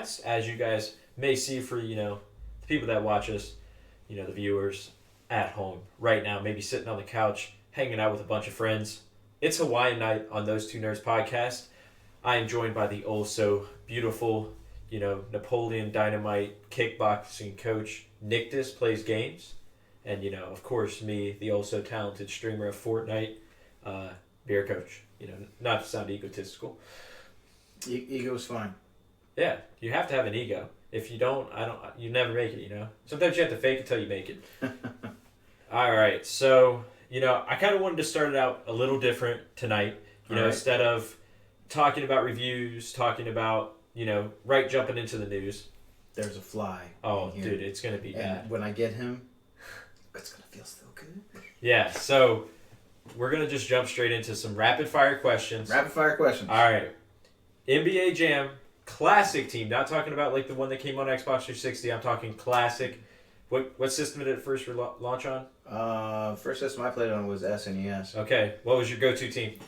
podcast. As you guys may see for, the people that watch us, the viewers at home right now, maybe sitting on the couch, hanging out with a bunch of friends. It's Hawaiian night on Those Two Nerds podcast. I am joined by the also beautiful, Napoleon Dynamite kickboxing coach, Nictus Plays Games. And, of course, me, the also talented streamer of Fortnite, beer coach. Not to sound egotistical. Ego's fine. Yeah, you have to have an ego. If you don't, you never make it, Sometimes you have to fake it till you make it. All right, so, I kind of wanted to start it out a little different tonight. Instead of talking about reviews, talking about, jumping into the news. There's a fly. Oh, dude, it's going to be bad. When I get him, it's going to feel so good. Yeah, so we're going to just jump straight into some rapid fire questions. Rapid fire questions. All right. NBA Jam classic team. Not talking about like the one that came on Xbox 360. I'm talking classic. What system did it first launch on? First system I played on was SNES. Okay. What was your go-to team?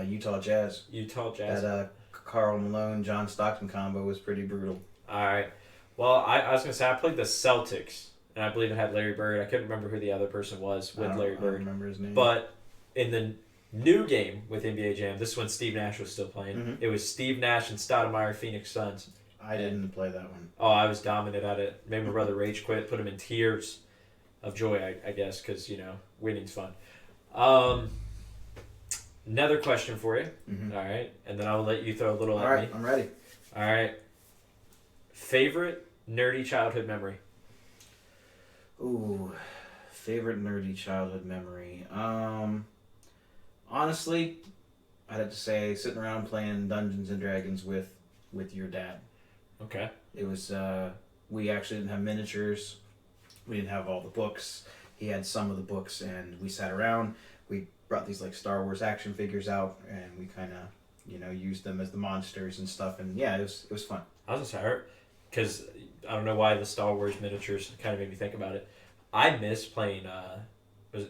Utah Jazz. Utah Jazz. That Karl Malone, John Stockton combo was pretty brutal. All right. Well, I was going to say I played the Celtics, and I believe it had Larry Bird. I couldn't remember who the other person was with Larry Bird. I don't remember his name. But in the new game with NBA Jam, this is when Steve Nash was still playing. Mm-hmm. It was Steve Nash and Stoudemire Phoenix Suns. I didn't play that one. Oh, I was dominant at it. Made my brother rage quit, put him in tears of joy, I guess, because, winning's fun. Another question for you. Mm-hmm. All right. And then I'll let you throw a little All at right, me. I'm ready. All right. Favorite nerdy childhood memory? Ooh, favorite nerdy childhood memory. Honestly, I'd have to say sitting around playing Dungeons and Dragons with your dad. Okay. It was, we actually didn't have miniatures. We didn't have all the books. He had some of the books, and we sat around. We brought these, Star Wars action figures out, and we kind of, used them as the monsters and stuff. And, yeah, it was fun. I was just hurt because I don't know why the Star Wars miniatures kind of made me think about it. I miss playing,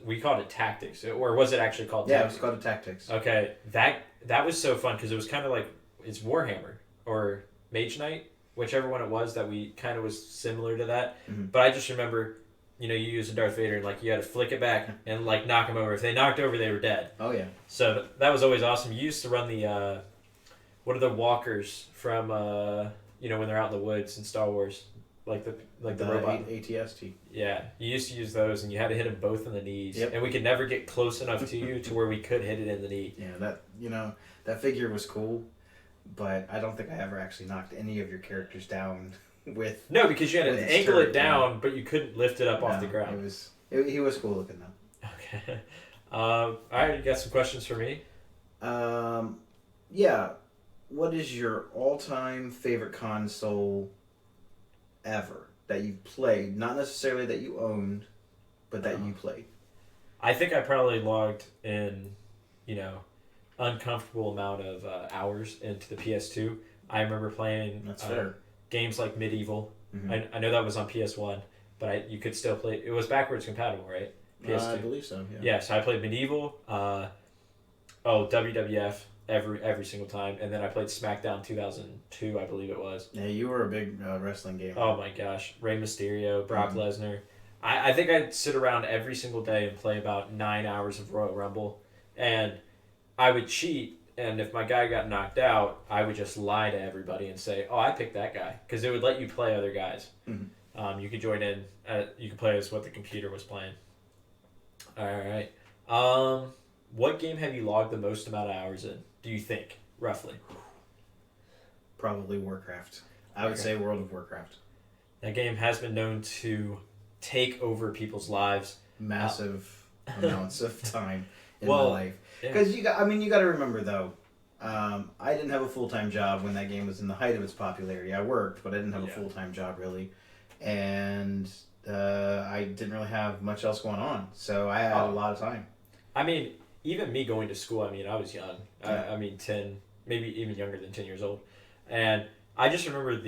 we called it Tactics, or was it actually called Yeah, Tactics? it was called Tactics. Okay, that was so fun because it was kind of like, it's Warhammer or Mage Knight, whichever one it was that we kind of was similar to that. Mm-hmm. But I just remember, you use a Darth Vader and you had to flick it back and knock them over. If they knocked over, they were dead. Oh yeah. So that was always awesome. You used to run the, what are the walkers from, when they're out in the woods in Star Wars, the robot. ATST. Yeah, you used to use those, and you had to hit them both in the knees. Yep. And we could never get close enough to you to where we could hit it in the knee. Yeah, that figure was cool, but I don't think I ever actually knocked any of your characters down with. No, because you had to angle it down, but you couldn't lift it up off the ground. He was cool looking though. Okay. All right, you got some questions for me? Yeah. What is your all-time favorite console ever that you've played? Not necessarily that you owned, but that you played. I think I probably logged in, uncomfortable amount of hours into the PS2. I remember playing That's fair. Games like Medieval. Mm-hmm. I know that was on PS1, but you could still play. It was backwards compatible, right? PS2. I believe so. Yeah. Yeah. So I played Medieval. WWF every single time, and then I played SmackDown 2002, I believe it was. Yeah, you were a big wrestling gamer. Oh my gosh, Rey Mysterio, Brock Mm-hmm. Lesnar. I think I'd sit around every single day and play about 9 hours of Royal Rumble, and I would cheat. And if my guy got knocked out, I would just lie to everybody and say, "Oh, I picked that guy," because it would let you play other guys. Mm-hmm. You could join in. You could play as what the computer was playing. All right. What game have you logged the most amount of hours in? Do you think roughly? Probably Warcraft. I would say World of Warcraft. That game has been known to take over people's lives. Massive amounts of time in Well, my life. Because you got to remember though, I didn't have a full-time job when that game was in the height of its popularity. I worked, but I didn't have a full-time job really, and I didn't really have much else going on, so I had a lot of time. I mean, even me going to school, I was young. Yeah. 10, maybe even younger than 10 years old. And I just remember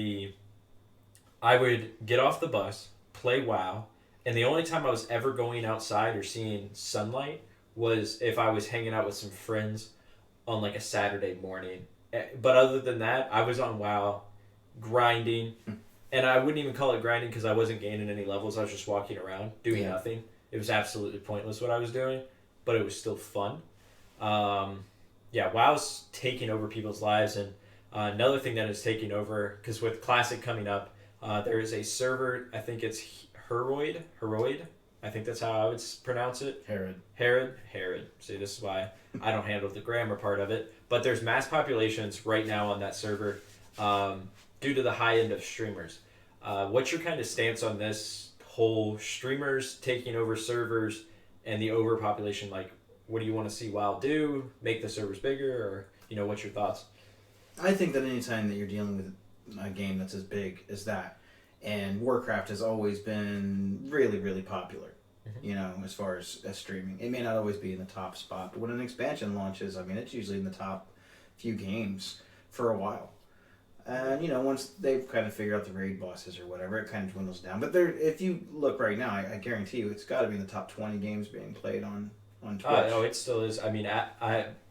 I would get off the bus, play WoW, and the only time I was ever going outside or seeing sunlight was if I was hanging out with some friends on a Saturday morning. But other than that, I was on WoW grinding, and I wouldn't even call it grinding because I wasn't gaining any levels. I was just walking around doing Yeah. nothing. It was absolutely pointless what I was doing, but it was still fun. Yeah, WoW's taking over people's lives, and another thing that is taking over, because with Classic coming up, there is a server. I think it's Heroid. I think that's how I would pronounce it. Herod. See, this is why I don't handle the grammar part of it. But there's mass populations right now on that server due to the high end of streamers. What's your kind of stance on this whole streamers taking over servers and the overpopulation? Like, what do you want to see WoW do? Make the servers bigger, or what's your thoughts? I think that anytime that you're dealing with a game that's as big as that, and Warcraft has always been really, really popular, as far as streaming. It may not always be in the top spot, but when an expansion launches, I mean, it's usually in the top few games for a while. And, once they've kind of figured out the raid bosses or whatever, it kind of dwindles down. But if you look right now, I guarantee you it's got to be in the top 20 games being played on Twitch. Oh, it still is. I mean,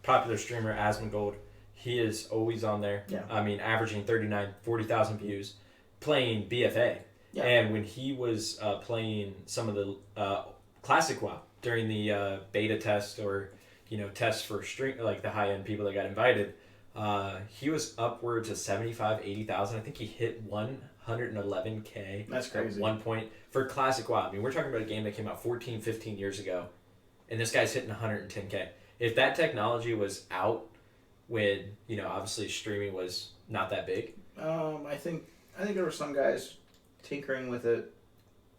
popular streamer Asmongold, he is always on there. Yeah. I mean, averaging 40,000 views, playing BFA. Yeah. And when he was playing some of the classic WoW during the beta test or tests for stream, like the high end people that got invited, he was upwards of 75, 80,000. I think he hit 111K. That's crazy. At one point for classic WoW. I mean, we're talking about a game that came out 14, 15 years ago, and this guy's hitting 110K. If that technology was out when obviously streaming was not that big. I think there were some guys tinkering with it.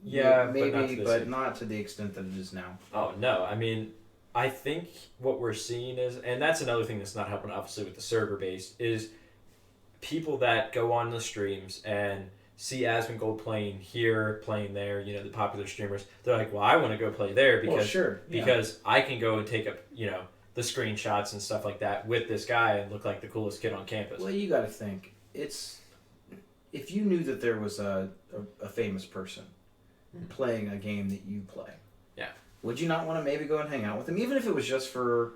Yeah, maybe, but not to the extent that it is now. Oh no! I mean, I think what we're seeing is, and that's another thing that's not helping, obviously, with the server base, is people that go on the streams and see Asmongold playing here, playing there. The popular streamers. They're like, well, I want to go play there because I can go and take up the screenshots and stuff like that with this guy and look like the coolest kid on campus. Well, you got to think if you knew that there was a famous person playing a game that you play. Yeah. Would you not want to maybe go and hang out with him, even if it was just for,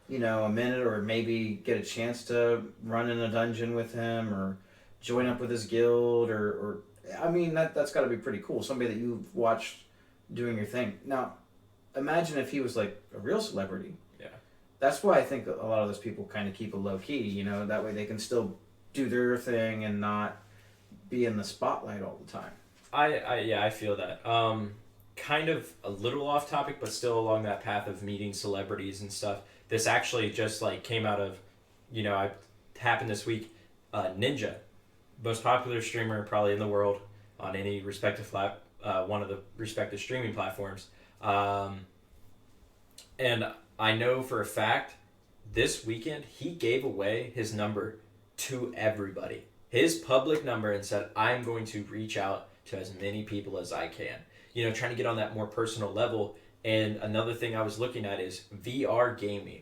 a minute, or maybe get a chance to run in a dungeon with him or join up with his guild or I mean, that's got to be pretty cool. Somebody that you've watched doing your thing. Now, imagine if he was like a real celebrity. Yeah. That's why I think a lot of those people kind of keep it low key, that way they can still do their thing and not be in the spotlight all the time. I feel that. Kind of a little off topic, but still along that path of meeting celebrities and stuff. This actually just came out of, it happened this week. Ninja, most popular streamer probably in the world on any respective one of the respective streaming platforms. And I know for a fact this weekend he gave away his number to everybody. His public number, and said, I'm going to reach out to as many people as I can. Trying to get on that more personal level. And another thing I was looking at is VR gaming.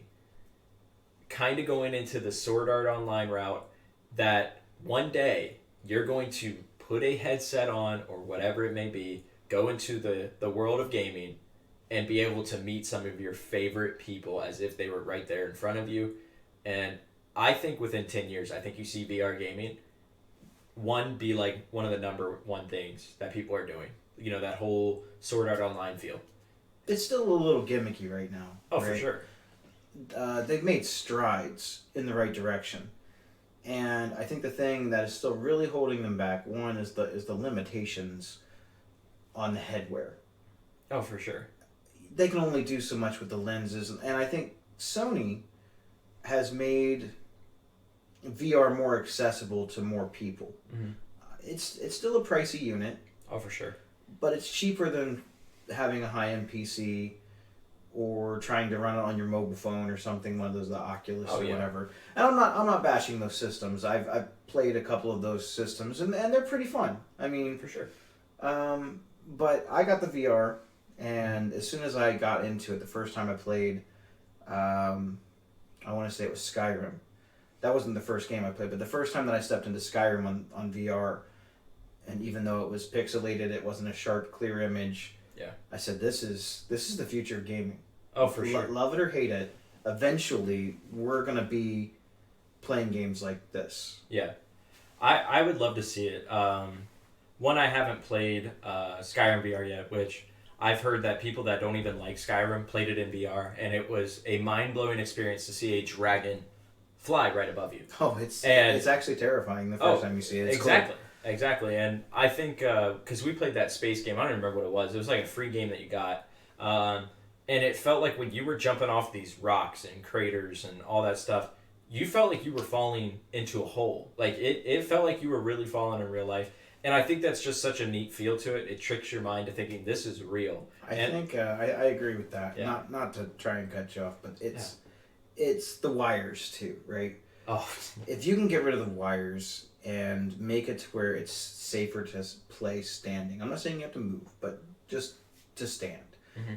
Kind of going into the Sword Art Online route, that one day you're going to put a headset on or whatever it may be, go into the world of gaming and be able to meet some of your favorite people as if they were right there in front of you. And I think within 10 years, I think you see VR gaming be like one of the number one things that people are doing. That whole Sword Art Online feel. It's still a little gimmicky right now. Oh, right? for sure. They've made strides in the right direction. And I think the thing that is still really holding them back, one, is the limitations on the headwear. Oh, for sure. They can only do so much with the lenses. And I think Sony has made VR more accessible to more people. Mm-hmm. It's still a pricey unit. Oh, for sure. But it's cheaper than having a high-end PC or trying to run it on your mobile phone or something, one of those, the Oculus or whatever. And I'm not bashing those systems. I've played a couple of those systems, and they're pretty fun. I mean, for sure. But I got the VR, and as soon as I got into it, the first time I played, I want to say it was Skyrim. That wasn't the first game I played, but the first time that I stepped into Skyrim on VR, and even though it was pixelated, it wasn't a sharp, clear image. Yeah. I said, this is the future of gaming. Oh, for sure. Love it or hate it, eventually we're gonna be playing games like this. Yeah. I would love to see it. One, I haven't played Skyrim VR yet, which I've heard that people that don't even like Skyrim played it in VR, and it was a mind blowing experience to see a dragon fly right above you. Oh, it's And- it's actually terrifying the first time you see it. It's Exactly. Exactly. And I think, because we played that space game, I don't remember what it was. It was like a free game that you got. And it felt like when you were jumping off these rocks and craters and all that stuff, you felt like you were falling into a hole. Like, it felt like you were really falling in real life. And I think that's just such a neat feel to it. It tricks your mind to thinking this is real. I think I agree with that. Yeah. Not to try and cut you off, but it's the wires too, right? Oh, If you can get rid of the wires and make it to where it's safer to play standing, I'm not saying you have to move, but just to stand,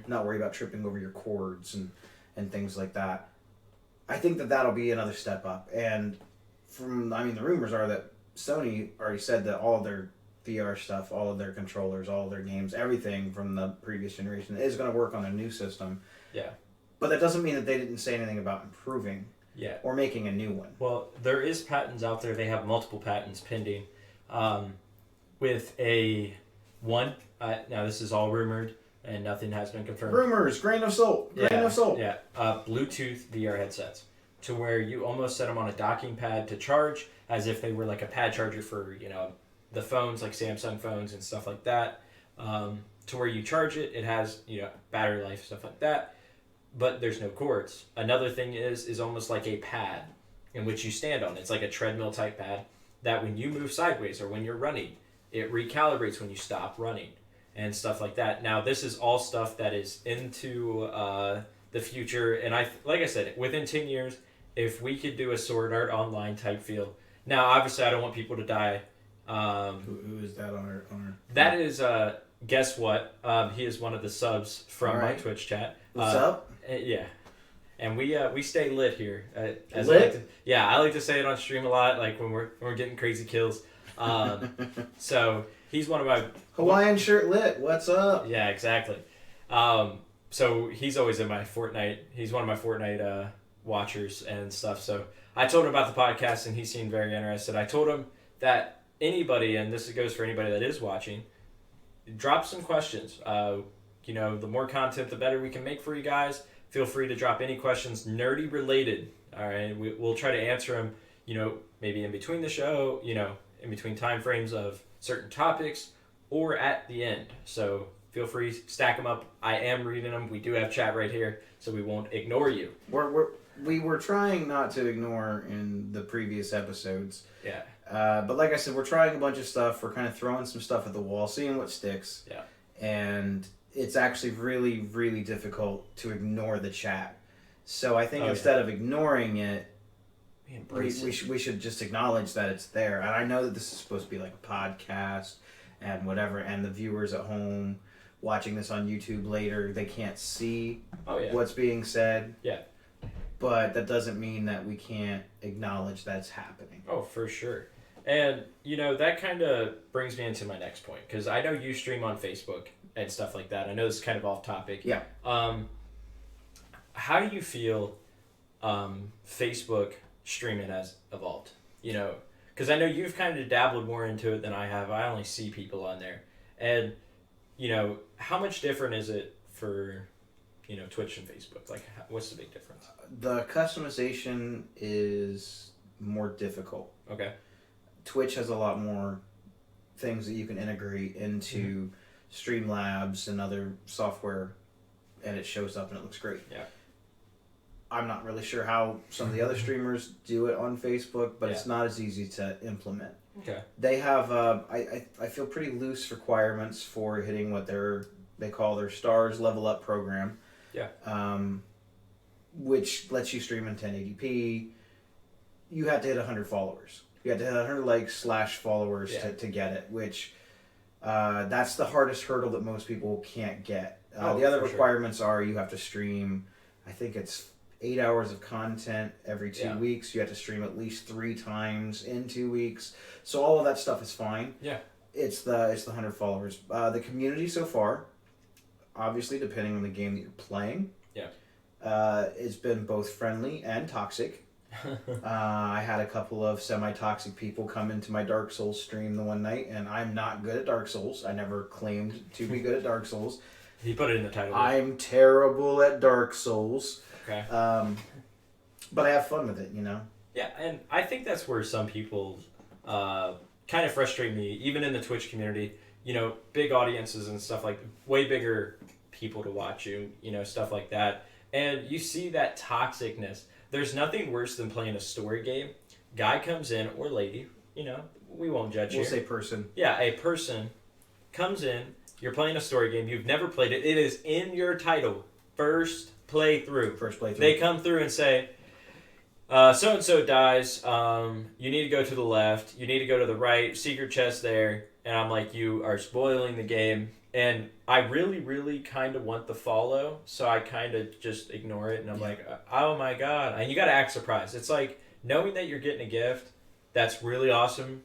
not worry about tripping over your cords and things like that. I think that'll be another step up. And the rumors are that Sony already said that all of their VR stuff, all of their controllers, all of their games, everything from the previous generation is going to work on their new system. yeah. But that doesn't mean that they didn't say anything about improving Yeah. or making a new one. Well, there is patents out there. They have multiple patents pending. With a one, now this is all rumored and nothing has been confirmed. Rumors, grain of salt, grain of salt. Yeah, Bluetooth VR headsets to where you almost set them on a docking pad to charge as if they were like a pad charger for, the phones like Samsung phones and stuff like that. To where you charge it, it has, battery life, stuff like that. But there's no cords. Another thing is almost like a pad in which you stand on. It's like a treadmill type pad that when you move sideways or when you're running, it recalibrates when you stop running and stuff like that. Now, this is all stuff that is into the future. And like I said, within 10 years, if we could do a Sword Art Online type feel. Now, obviously, I don't want people to die. Who is that on our That is, guess what? He is one of the subs from my Twitch chat. What's up? Yeah, and we stay lit here. As Lit? I like to say it on stream a lot, like when we're getting crazy kills. So he's one of my Hawaiian shirt lit. What's up? Yeah, exactly. So he's always in my Fortnite. He's one of my Fortnite watchers and stuff. So I told him about the podcast, and he seemed very interested. I told him that anybody, and this goes for anybody that is watching, drop some questions. The more content, the better we can make for you guys. Feel free to drop any questions nerdy related. All right, we'll try to answer them. Maybe in between the show. In between time frames of certain topics, or at the end. So feel free, stack them up. I am reading them. We do have chat right here, so we won't ignore you. We were trying not to ignore in the previous episodes. Yeah. But like I said, we're trying a bunch of stuff. We're kind of throwing some stuff at the wall, seeing what sticks. Yeah. And it's actually really, really difficult to ignore the chat. So I think instead of ignoring it, we should just acknowledge that it's there. And I know that this is supposed to be like a podcast and whatever, and the viewers at home watching this on YouTube later, they can't see what's being said. Yeah. But that doesn't mean that we can't acknowledge that's happening. Oh, for sure. And, that kind of brings me into my next point, because I know you stream on Facebook and stuff like that. I know this is kind of off topic. Yeah. How do you feel Facebook streaming has evolved? Because I know you've kind of dabbled more into it than I have. I only see people on there. And, how much different is it for, Twitch and Facebook? Like, what's the big difference? The customization is more difficult. Okay. Twitch has a lot more things that you can integrate into Streamlabs and other software, and it shows up and it looks great. Yeah. I'm not really sure how some of the other streamers do it on Facebook, but it's not as easy to implement. Okay. They have, I feel, pretty loose requirements for hitting what they call their stars level up program. Yeah. Which lets you stream in 1080p. You have to hit 100 followers. You have to hit 100 likes / followers to get it, which that's the hardest hurdle that most people can't get. The other requirements are you have to stream, I think it's 8 hours of content every 2 weeks. You have to stream at least 3 times in 2 weeks. So all of that stuff is fine. Yeah. It's the 100 followers. The community so far, obviously depending on the game that you're playing, it's been both friendly and toxic. I had a couple of semi-toxic people come into my Dark Souls stream the one night, and I'm not good at Dark Souls. I never claimed to be good at Dark Souls. He put it in the title. I'm terrible at Dark Souls. Okay. But I have fun with it, you know? Yeah, and I think that's where some people kind of frustrate me, even in the Twitch community. You know, big audiences and stuff like way bigger people to watch you, you know, stuff like that. And you see that toxicness. There's nothing worse than playing a story game. Guy comes in, or lady, you know, we won't judge We'll here. say person. Yeah, a person comes in, you're playing a story game, you've never played it, it is in your title, first playthrough. First playthrough. They come through and say, so-and-so dies, you need to go to the left, you need to go to the right, secret chest there, and I'm like, you are spoiling the game, and I really, really kind of want the follow, so I kind of just ignore it, and I'm like, oh my god, and you gotta act surprised. It's like, knowing that you're getting a gift, that's really awesome,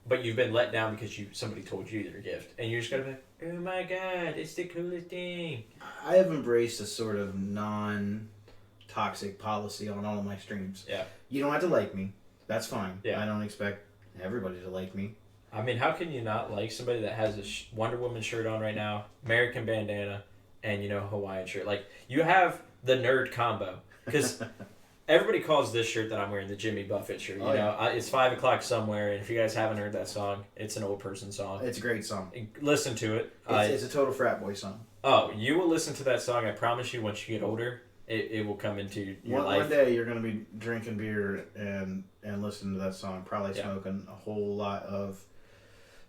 but you've been let down because somebody told you your gift, and you're just gotta be like, oh my god, it's the coolest thing. I have embraced a sort of non-toxic policy on all of my streams. Yeah. You don't have to like me. That's fine. Yeah. I don't expect everybody to like me. I mean, how can you not like somebody that has a Wonder Woman shirt on right now, American bandana, and, you know, Hawaiian shirt? Like, you have the nerd combo. Because everybody calls this shirt that I'm wearing the Jimmy Buffett shirt. You know, it's 5 o'clock somewhere, and if you guys haven't heard that song, it's an old person song. It's a great song. Listen to it. It's a total frat boy song. Oh, you will listen to that song. I promise you, once you get older, it will come into your life. One day you're going to be drinking beer and listening to that song, probably smoking a whole lot of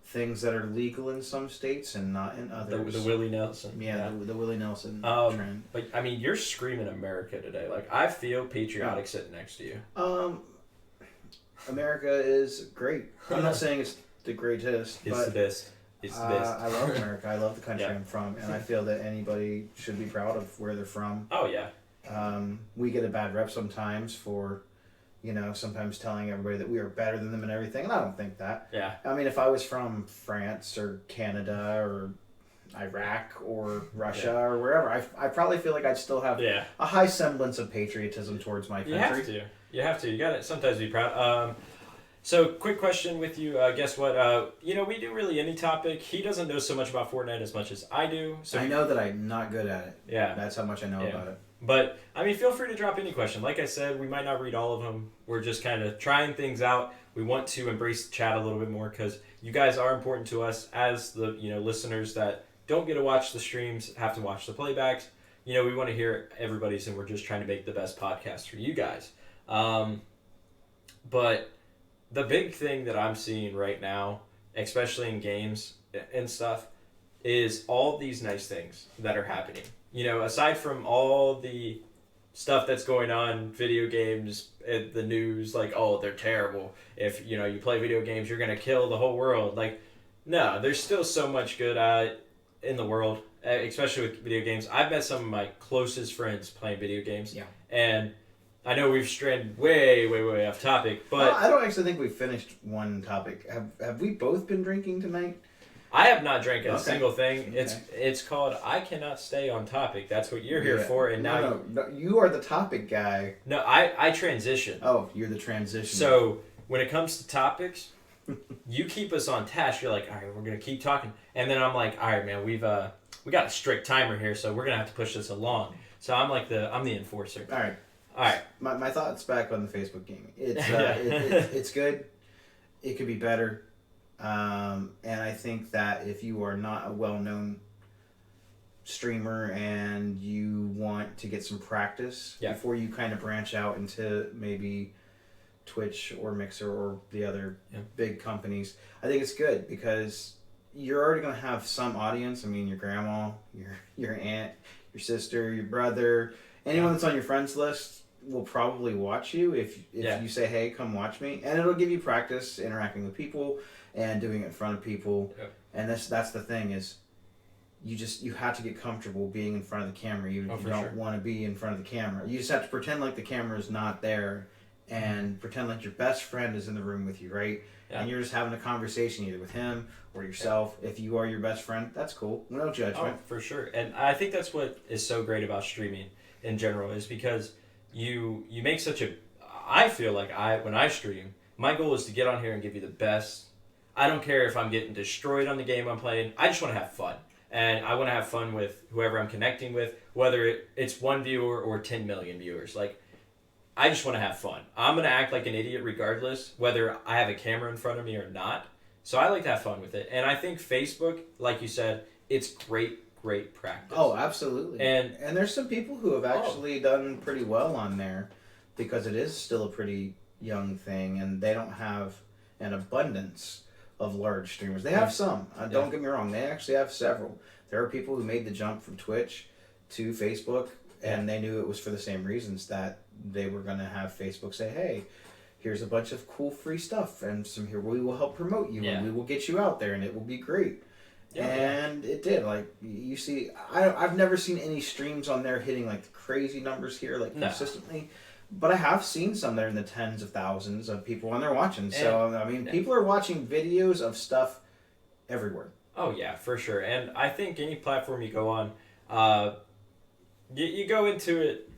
things that are legal in some states and not in others. The Willie Nelson. Yeah. The Willie Nelson trend. But, I mean, you're screaming America today. Like, I feel patriotic sitting next to you. America is great. I'm not saying it's the greatest, It's but the best. It's the best. I love America. I love the country I'm from, and I feel that anybody should be proud of where they're from. Oh, yeah. We get a bad rep sometimes for, you know, sometimes telling everybody that we are better than them and everything, and I don't think that. Yeah. I mean, if I was from France or Canada or Iraq or Russia or wherever, I probably feel like I'd still have a high semblance of patriotism towards my country. You have to. You got to sometimes be proud. So, quick question with you. Guess what? You know, we do really any topic. He doesn't know so much about Fortnite as much as I do. So I know that I'm not good at it. Yeah. That's how much I know about it. But, I mean, feel free to drop any question. Like I said, we might not read all of them. We're just kind of trying things out. We want to embrace the chat a little bit more because you guys are important to us as the, you know, listeners that don't get to watch the streams, have to watch the playbacks. You know, we want to hear everybody's, and we're just trying to make the best podcast for you guys. But the big thing that I'm seeing right now, especially in games and stuff, is all these nice things that are happening. You know, aside from all the stuff that's going on, video games, the news, like, oh, they're terrible. If, you know, you play video games, you're going to kill the whole world. Like, no, there's still so much good in the world, especially with video games. I've met some of my closest friends playing video games. Yeah. And I know we've strayed way off topic, but... I don't actually think we've finished one topic. Have we both been drinking tonight? I have not drank a single thing. Okay. It's called I Cannot Stay on Topic. That's what you're here for, and now... No, you are the topic guy. No, I transition. Oh, you're the transition. So, when it comes to topics, you keep us on task. You're like, all right, we're going to keep talking. And then I'm like, all right, man, we got a strict timer here, so we're going to have to push this along. So I'm like I'm the enforcer. All right. My thoughts back on the Facebook gaming. It's it's good. It could be better. And I think that if you are not a well-known streamer and you want to get some practice before you kind of branch out into maybe Twitch or Mixer or the other big companies, I think it's good because you're already going to have some audience. I mean, your grandma, your aunt, your sister, your brother, anyone that's on your friends list will probably watch you if you say, hey, come watch me. And it'll give you practice interacting with people and doing it in front of people. Yep. And that's the thing is you have to get comfortable being in front of the camera even if you don't want to be in front of the camera. You just have to pretend like the camera is not there and pretend like your best friend is in the room with you, right? Yeah. And you're just having a conversation either with him or yourself. Yeah. If you are your best friend, that's cool. No judgment. Oh, for sure. And I think that's what is so great about streaming in general is because you make such a I feel like when I stream, my goal is to get on here and give you the best. I don't care if I'm getting destroyed on the game I'm playing. I just want to have fun. And I want to have fun with whoever I'm connecting with, whether it's one viewer or 10 million viewers. Like, I just want to have fun. I'm going to act like an idiot regardless, whether I have a camera in front of me or not. So I like to have fun with it. And I think Facebook, like you said, it's great practice. Oh, absolutely. And there's some people who have actually done pretty well on there because it is still a pretty young thing and they don't have an abundance of large streamers. They have some. Don't get me wrong. They actually have several. There are people who made the jump from Twitch to Facebook and they knew it was for the same reasons that they were going to have Facebook say, hey, here's a bunch of cool free stuff and some here we will help promote you and we will get you out there and it will be great. And it did. Like, you see, I've never seen any streams on there hitting like the crazy numbers here, like consistently. But I have seen some that are in the tens of thousands of people on there watching. So, I mean, people are watching videos of stuff everywhere. Oh, yeah, for sure. And I think any platform you go on, you go into it,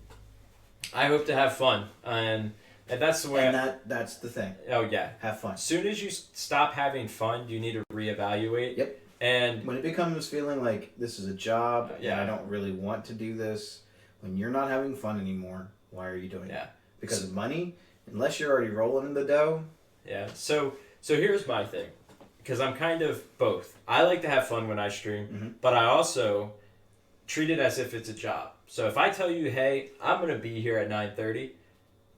I hope to have fun. And that's the way. And that's the thing. Oh, yeah. Have fun. As soon as you stop having fun, you need to reevaluate. Yep. And when it becomes feeling like this is a job and I don't really want to do this, when you're not having fun anymore, why are you doing it? Because of money? Unless you're already rolling in the dough? Yeah. So here's my thing. Because I'm kind of both. I like to have fun when I stream, but I also treat it as if it's a job. So if I tell you, hey, I'm going to be here at 9:30,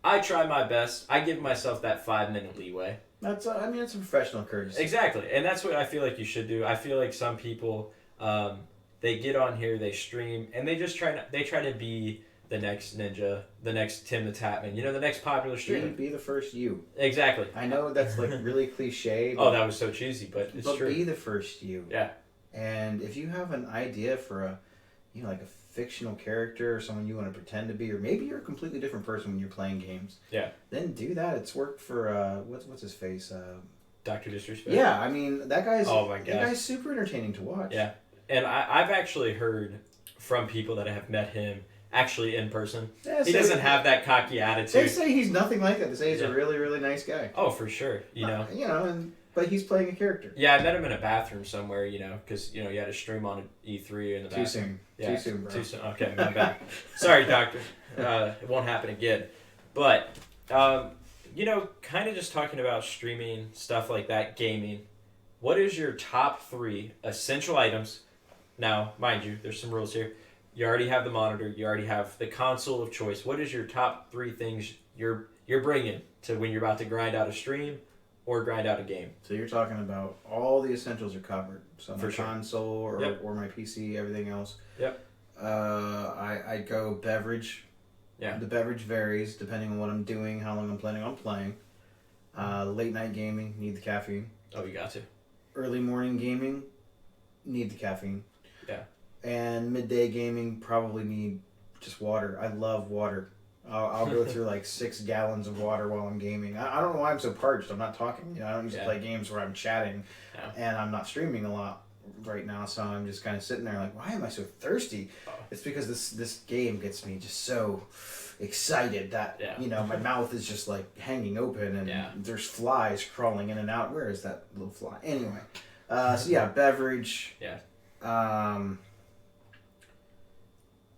I try my best. I give myself that 5-minute leeway. That's I mean, it's a professional courtesy. Exactly. And that's what I feel like you should do. I feel like some people, they get on here, they stream, and they just try to be the next Ninja, the next Tim the Tatman, the next popular streamer. Be the first you. Exactly. I know that's like really cliche. But, that was so cheesy, but it's true. But be the first you. Yeah. And if you have an idea for like a fictional character or someone you want to pretend to be, or maybe you're a completely different person when you're playing games. Yeah. Then do that. It's worked for what's his face? Dr. Disrespect. Yeah, I mean that guy's. Oh my god. That guy's super entertaining to watch. Yeah, and I've actually heard from people that have met him actually in person. Yeah, he doesn't have that cocky attitude. They say he's nothing like that. They say he's a really, really nice guy. Oh, for sure. But he's playing a character. Yeah, I met him in a bathroom somewhere, because, you had a stream on an E3 in the bathroom. Too soon. Yeah, too soon, bro. Too soon. Okay, my bad. Sorry, doctor. It won't happen again. But, kind of just talking about streaming, stuff like that, gaming, what is your top 3 essential items? Now, mind you, there's some rules here. You already have the monitor. You already have the console of choice. What is your top 3 things you're bringing to when you're about to grind out a stream or grind out a game? So you're talking about all the essentials are covered. So my console or, or my PC, everything else. Yep. I go beverage. Yeah. The beverage varies depending on what I'm doing, how long I'm planning on playing. Late night gaming, need the caffeine. Oh, you got to. Early morning gaming, need the caffeine. Yeah. And midday gaming, probably need just water. I love water. I'll go through like 6 gallons of water while I'm gaming. I don't know why I'm so parched. I'm not talking. I don't usually play games where I'm chatting, and I'm not streaming a lot right now. So I'm just kind of sitting there like, why am I so thirsty? It's because this game gets me just so excited that my mouth is just like hanging open and there's flies crawling in and out. Where is that little fly? Anyway, beverage. Yeah.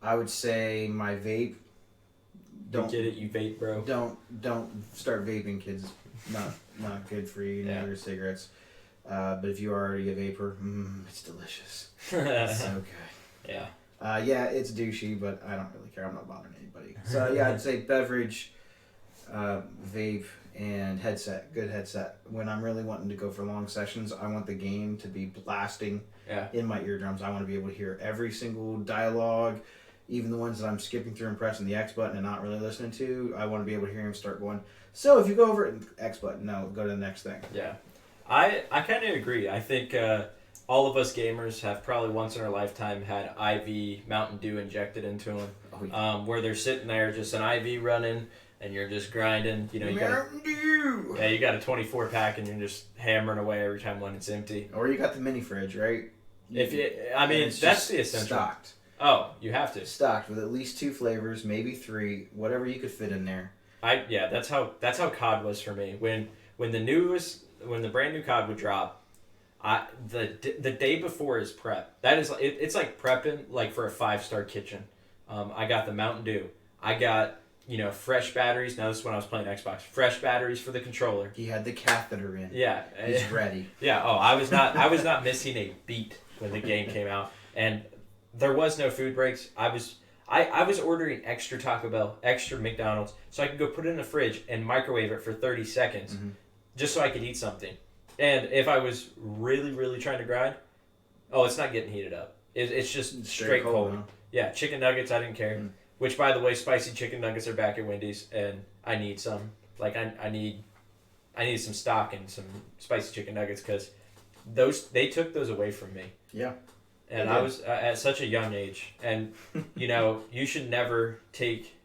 I would say my vape. Don't get it, you vape, bro. Don't start vaping, kids. Not good for you. Neither cigarettes. But if you're already a vapor, it's delicious. It's so good. Yeah. It's douchey, but I don't really care. I'm not bothering anybody. So I'd say beverage, vape, and headset. Good headset. When I'm really wanting to go for long sessions, I want the game to be blasting in my eardrums. I want to be able to hear every single dialogue. Even the ones that I'm skipping through and pressing the X button and not really listening to, I want to be able to hear him start going, so if you go over it, X button, no, go to the next thing. Yeah. I kind of agree. I think all of us gamers have probably once in our lifetime had IV Mountain Dew injected into them, where they're sitting there, just an IV running, and you're just grinding. You Mountain Dew! You got a 24 pack and you're just hammering away every time when it's empty. Or you got the mini fridge, right? That's the essential. Stocked. Oh, you have to. Stocked with at least 2 flavors, maybe 3, whatever you could fit in there. That's how COD was for me. When the brand new COD would drop, the day before is prep. That is it's like prepping like for a 5-star kitchen. I got the Mountain Dew. I got fresh batteries. Now this is when I was playing Xbox. Fresh batteries for the controller. He had the catheter in. Yeah, He's ready. Yeah. Oh, I was not missing a beat when the game came out, and there was no food breaks. I was ordering extra Taco Bell, extra McDonald's, so I could go put it in the fridge and microwave it for 30 seconds, just so I could eat something. And if I was really, really trying to grind, it's not getting heated up. It's just straight cold. Huh? Yeah, chicken nuggets, I didn't care. Which, by the way, spicy chicken nuggets are back at Wendy's, and I need some. Like, I need some stock and some spicy chicken nuggets, because they took those away from me. Yeah. And I was at such a young age, and you should never take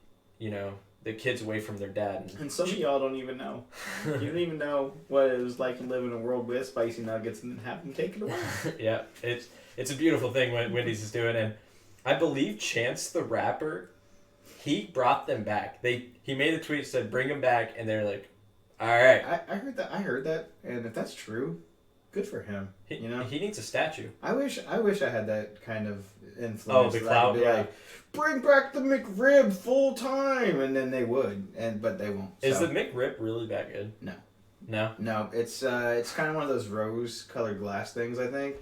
the kids away from their dad. And some of y'all don't even know. You don't even know what it was like to live in a world with spicy nuggets and have them taken away. Yeah, it's a beautiful thing what Wendy's is doing, and I believe Chance the Rapper, he brought them back. He made a tweet, said bring them back, and they're like, all right. I heard that, and if that's true, good for him. He needs a statue. I wish I had that kind of influence. The clout, be like, bring back the McRib full time, and then they would, but they won't. Is the McRib really that good? No. No, it's kind of one of those rose-colored glass things, I think.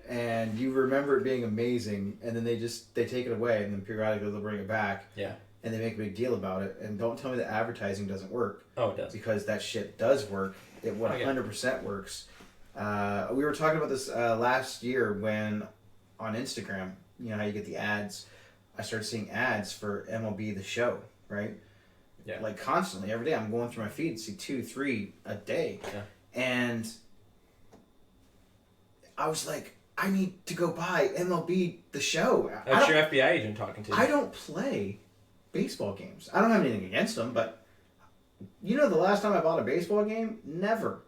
And you remember it being amazing, and then they take it away, and then periodically they'll bring it back. Yeah. And they make a big deal about it. And don't tell me that advertising doesn't work. Oh, it does. Because that shit does work. It 100% works. We were talking about this last year when on Instagram, how you get the ads. I started seeing ads for MLB The Show, right? Yeah. Like constantly, every day. I'm going through my feed, see 2, 3 a day. Yeah. And I was like, I need to go buy MLB The Show. That's your FBI agent talking to you. I don't play baseball games. I don't have anything against them, but the last time I bought a baseball game? Never.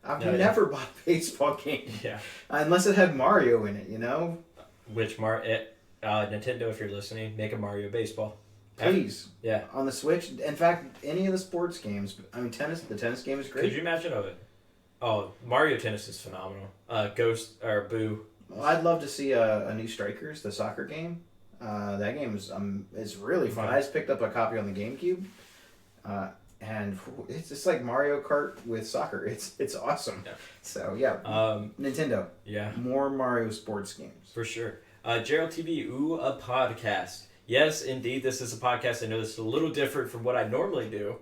I've never bought a baseball game. Yeah. Unless it had Mario in it, Which Nintendo, if you're listening, make a Mario baseball. Please. Yeah. On the Switch. In fact, any of the sports games. I mean, the tennis game is great. Could you imagine Mario Tennis is phenomenal. Ghost or Boo. Well, I'd love to see a new Strikers, the soccer game. That game is really fun. I just picked up a copy on the GameCube, and it's just like Mario Kart with soccer. It's awesome. Yeah. So yeah, Nintendo. Yeah. More Mario sports games for sure. Gerald TV, a podcast. Yes, indeed, this is a podcast. I know this is a little different from what I normally do,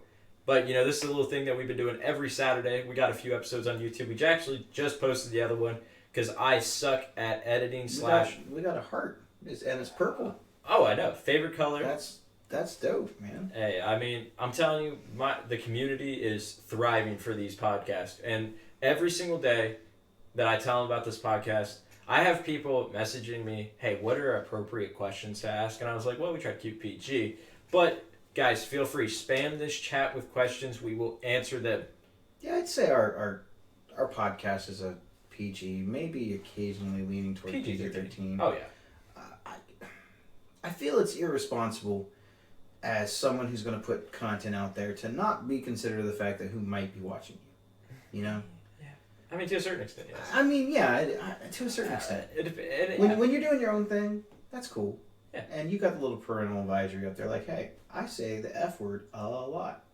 but this is a little thing that we've been doing every Saturday. We got a few episodes on YouTube. We actually just posted the other one because I suck at editing / We got a heart. And it's purple. Oh, I know. Favorite color. That's dope, man. Hey, I mean, I'm telling you, the community is thriving for these podcasts. And every single day that I tell them about this podcast, I have people messaging me, hey, what are appropriate questions to ask? And I was like, well, we try to keep PG. But, guys, feel free. Spam this chat with questions. We will answer them. Yeah, I'd say our podcast is a PG, maybe occasionally leaning toward PG-13. Oh, yeah. I feel it's irresponsible as someone who's going to put content out there to not be considerate of the fact that who might be watching you. Yeah. I mean, to a certain extent, yes. I mean, yeah, to a certain extent. When you're doing your own thing, that's cool. Yeah. And you got the little parental advisory up there like, hey, I say the F word a lot.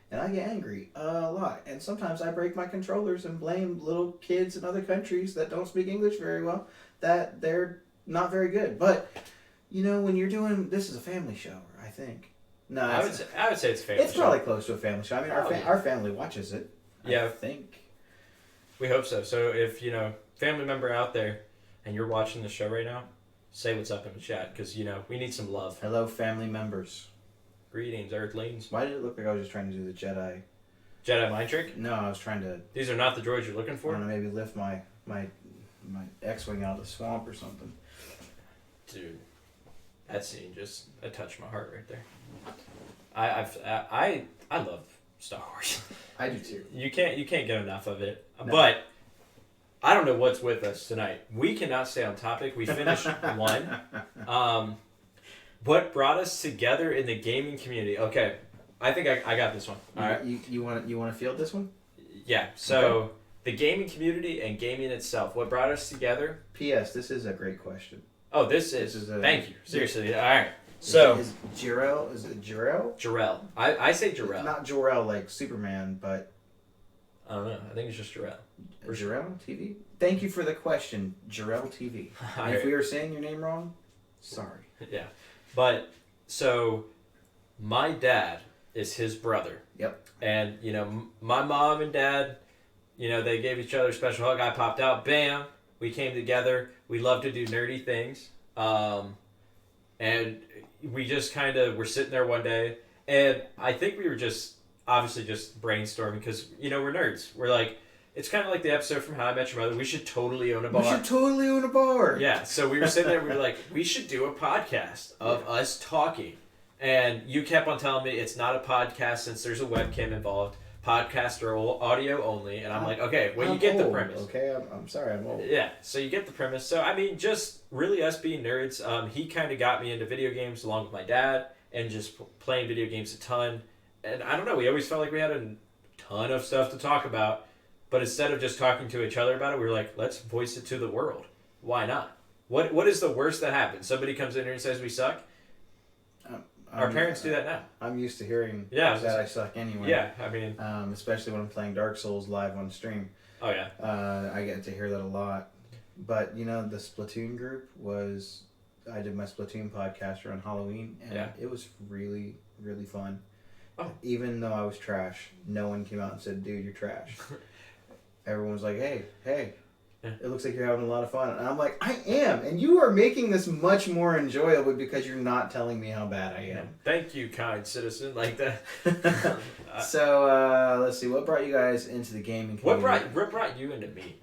And I get angry a lot. And sometimes I break my controllers and blame little kids in other countries that don't speak English very well that they're not very good. But when you're doing, this is a family show, I think. No, I would say it's a family show. It's probably close to a family show. I mean, our family watches it. Yeah. I think. We hope so. So if, family member out there and you're watching the show right now, say what's up in the chat because, we need some love. Hello, family members. Greetings, Earthlings. Why did it look like I was just trying to do the Jedi mind trick? No, I was trying to... These are not the droids you're looking for? I want to maybe lift my X-Wing out of the swamp or something. Dude. That scene just touched my heart right there. I love Star Wars. I do too. You can't get enough of it. No. But I don't know what's with us tonight. We cannot stay on topic. We finished one. What brought us together in the gaming community? Okay, I think I got this one. All right. You want to field this one? Yeah. So the gaming community and gaming itself, what brought us together? P.S. This is a great question. Oh, this is This is a- thank you. Seriously. All right. So is Jarrell? Is it Jarrell? Jarrell. I say Jarrell. Not Jor-El like Superman, but I don't know. I think it's just Jarrell. Jarrell TV. Thank you for the question, Jarrell TV. And if we were saying your name wrong, sorry. Yeah. But so my dad is his brother. Yep. And my mom and dad, they gave each other a special hug. I popped out. Bam. We came together. We love to do nerdy things. And we just kind of were sitting there one day, and I think we were just obviously just brainstorming because we're nerds. We're like, it's kind of like the episode from How I Met Your Mother. We should totally own a bar. We should totally own a bar. Yeah. So we were sitting there. We were like, we should do a podcast of us talking. And you kept on telling me it's not a podcast since there's a webcam involved. Podcasts are audio only, and I'm like, okay, well, you get the premise. Okay, I'm sorry, I'm old. Yeah, so you get the premise. So I mean, just really us being nerds. He kind of got me into video games along with my dad, and just playing video games a ton. And I don't know, we always felt like we had a ton of stuff to talk about, but instead of just talking to each other about it, we were like, let's voice it to the world. Why not? What is the worst that happens? Somebody comes in here and says we suck. Our parents do that now. I'm used to hearing that I suck anyway. Yeah, I mean, especially when I'm playing Dark Souls live on stream. Oh yeah. I get to hear that a lot. But the Splatoon group I did my Splatoon podcast around Halloween, and it was really, really fun. Oh. Even though I was trash, no one came out and said, "Dude, you're trash." Everyone was like, "Hey, it looks like you're having a lot of fun." And I'm like, I am, and you are making this much more enjoyable because you're not telling me how bad I am. Thank you, kind citizen, like that. So let's see, what brought you guys into the gaming community? What brought you into me?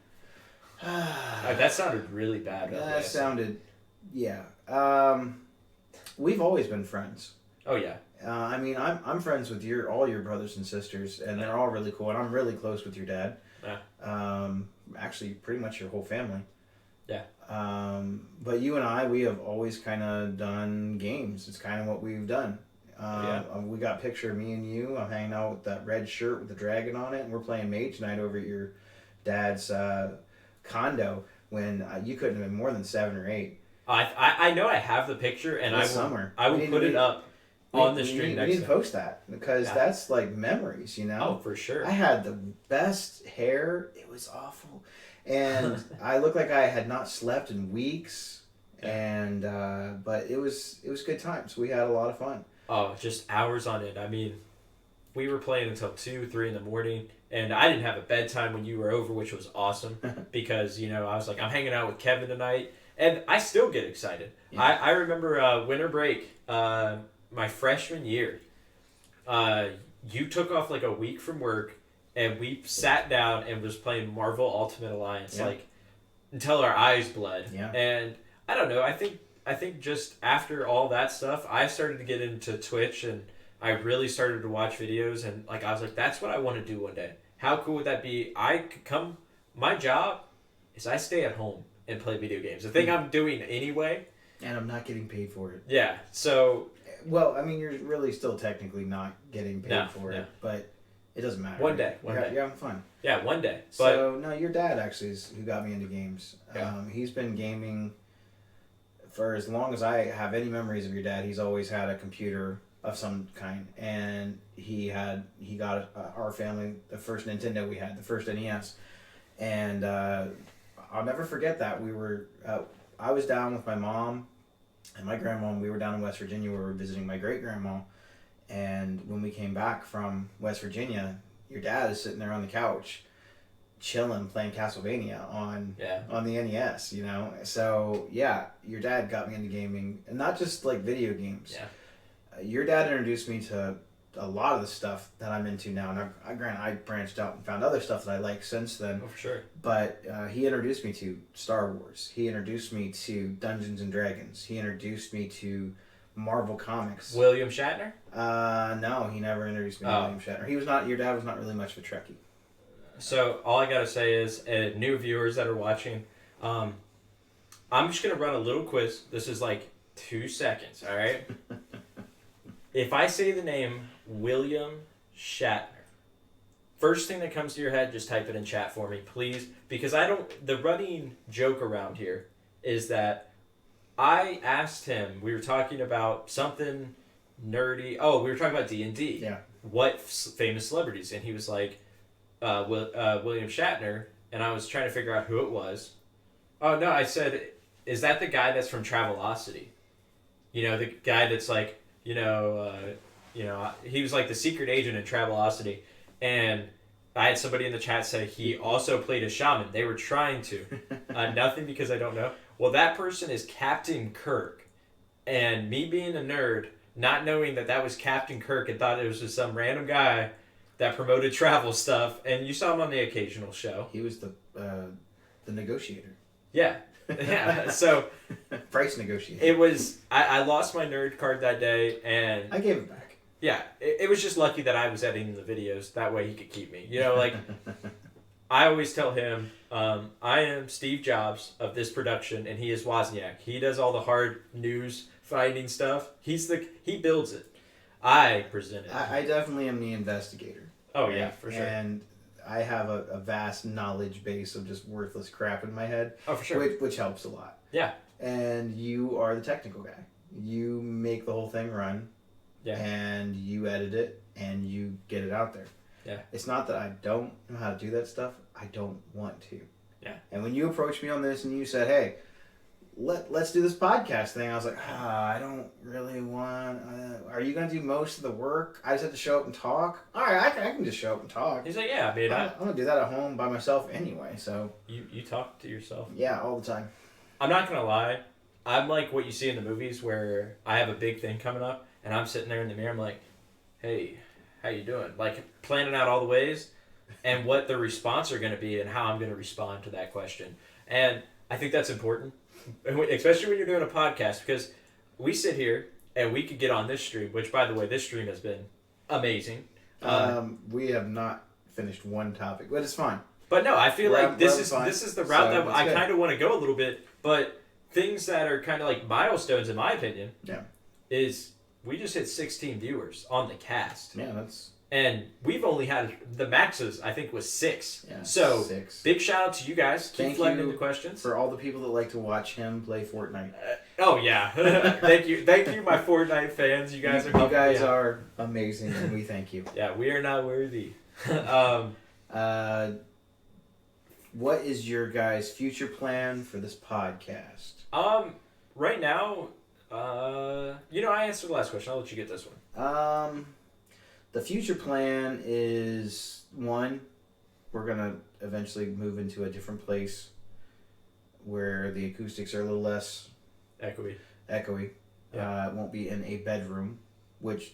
That sounded really bad. That sounded, yeah. We've always been friends. Oh yeah. I mean, I'm friends with all your brothers and sisters, and they're all really cool. And I'm really close with your dad. Yeah. Actually, pretty much your whole family. Yeah. But you and we have always kind of done games. It's kind of what we've done. We got a picture of me and you. I'm hanging out with that red shirt with the dragon on it, and we're playing Mage Night over at your dad's condo when you couldn't have been more than 7 or 8. I know I have the picture, and I will put it up on the stream next time. We need to post that because that's like memories, Oh, for sure. I had the best hair. It was awful. And I looked like I had not slept in weeks. And but it was good times. We had a lot of fun. Oh, just hours on end. I mean, we were playing until 2, 3 in the morning, and I didn't have a bedtime when you were over, which was awesome because I was like, I'm hanging out with Kevin tonight, and I still get excited. Yeah. I remember winter break, my freshman year. You took off like a week from work, and we sat down and was playing Marvel Ultimate Alliance like until our eyes bled. Yeah. And I don't know. I think just after all that stuff, I started to get into Twitch, and I really started to watch videos, and like I was like, that's what I want to do one day. How cool would that be? I could come. My job is I stay at home and play video games. The thing I'm doing anyway. And I'm not getting paid for it. Yeah. So. Well, I mean, you're really still technically not getting paid for it, but it doesn't matter. One day. You're having fun. Yeah, one day. But so, no, your dad actually is who got me into games. Yeah. He's been gaming for as long as I have any memories of your dad. He's always had a computer of some kind, and he got our family the first Nintendo we had, the first NES, and I'll never forget that. I was down with my mom and my grandma, and we were down in West Virginia where we were visiting my great-grandma. And when we came back from West Virginia, your dad is sitting there on the couch, chilling, playing Castlevania on the NES, So, yeah, your dad got me into gaming, and not just, like, video games. Yeah. Your dad introduced me to a lot of the stuff that I'm into now. Now, granted, I branched out and found other stuff that I like since then. Oh, for sure. But he introduced me to Star Wars. He introduced me to Dungeons and Dragons. He introduced me to Marvel Comics. William Shatner? No, he never introduced me to William Shatner. Your dad was not really much of a Trekkie. So all I gotta say is, new viewers that are watching, I'm just gonna run a little quiz. This is like 2 seconds, all right? If I say the name William Shatner, first thing that comes to your head, just type it in chat for me, please. Because I don't. The running joke around here is that I asked him. We were talking about something nerdy. Oh, we were talking about D&D. Yeah. What famous celebrities? And he was like, William Shatner. And I was trying to figure out who it was. Oh no! I said, is that the guy that's from Travelocity? You know, the guy that's like, he was like the secret agent in Travelocity, and I had somebody in the chat say he also played a shaman. They were trying to, nothing because I don't know. Well, that person is Captain Kirk, and me being a nerd, not knowing that was Captain Kirk, and thought it was just some random guy that promoted travel stuff, and you saw him on the occasional show. He was the negotiator. Yeah. Yeah. So Price negotiator. it was I lost my nerd card that day, and I gave it back. yeah, it was just lucky that I was editing the videos. That way he could keep me. You know, like I always tell him, I am Steve Jobs of this production, and he is Wozniak. He does all the hard news finding stuff. He builds it. I present it. I definitely am the investigator. Oh yeah, for sure. And I have a vast knowledge base of just worthless crap in my head. Oh, for sure. Which helps a lot. Yeah. And you are the technical guy. You make the whole thing run. Yeah. And you edit it and you get it out there. Yeah. It's not that I don't know how to do that stuff. I don't want to. Yeah. And when you approached me on this and you said, hey, let's do this podcast thing, I was like, I don't really want. Are you gonna do most of the work? I just have to show up and talk. All right, I can just show up and talk. He's like, yeah, I mean, I'm gonna do that at home by myself anyway. So you talk to yourself. yeah, all the time. I'm not gonna lie. I'm like what you see in the movies where I have a big thing coming up, and I'm sitting there in the mirror. I'm like, hey, how you doing? Like planning out all the ways, and what the response are gonna be, and how I'm gonna respond to that question. And I think that's important. Especially when you're doing a podcast, because we sit here and we could get on this stream, which by the way, this stream has been amazing. We have not finished one topic, but it's fine. But no, I feel like this is the route So, that that's I good. kind of want to go a little bit. But things that are kind of like milestones, in my opinion, Yeah. is we just hit 16 viewers on the cast, Yeah, that's and we've only had the maxes. I think was 6. yeah. So 6. big shout out to you guys. Keep Thank flooding you into questions. For all the people that like to watch him play Fortnite. Oh yeah, thank you, my Fortnite fans. You guys are You guys yeah. are amazing, and we thank you. Yeah, we are not worthy. What is your guys' future plan for this podcast? Right now, I answered the last question. I'll let you get this one. The future plan is one, we're gonna eventually move into a different place where the acoustics are a little less Echoey. Yeah. It won't be in a bedroom, which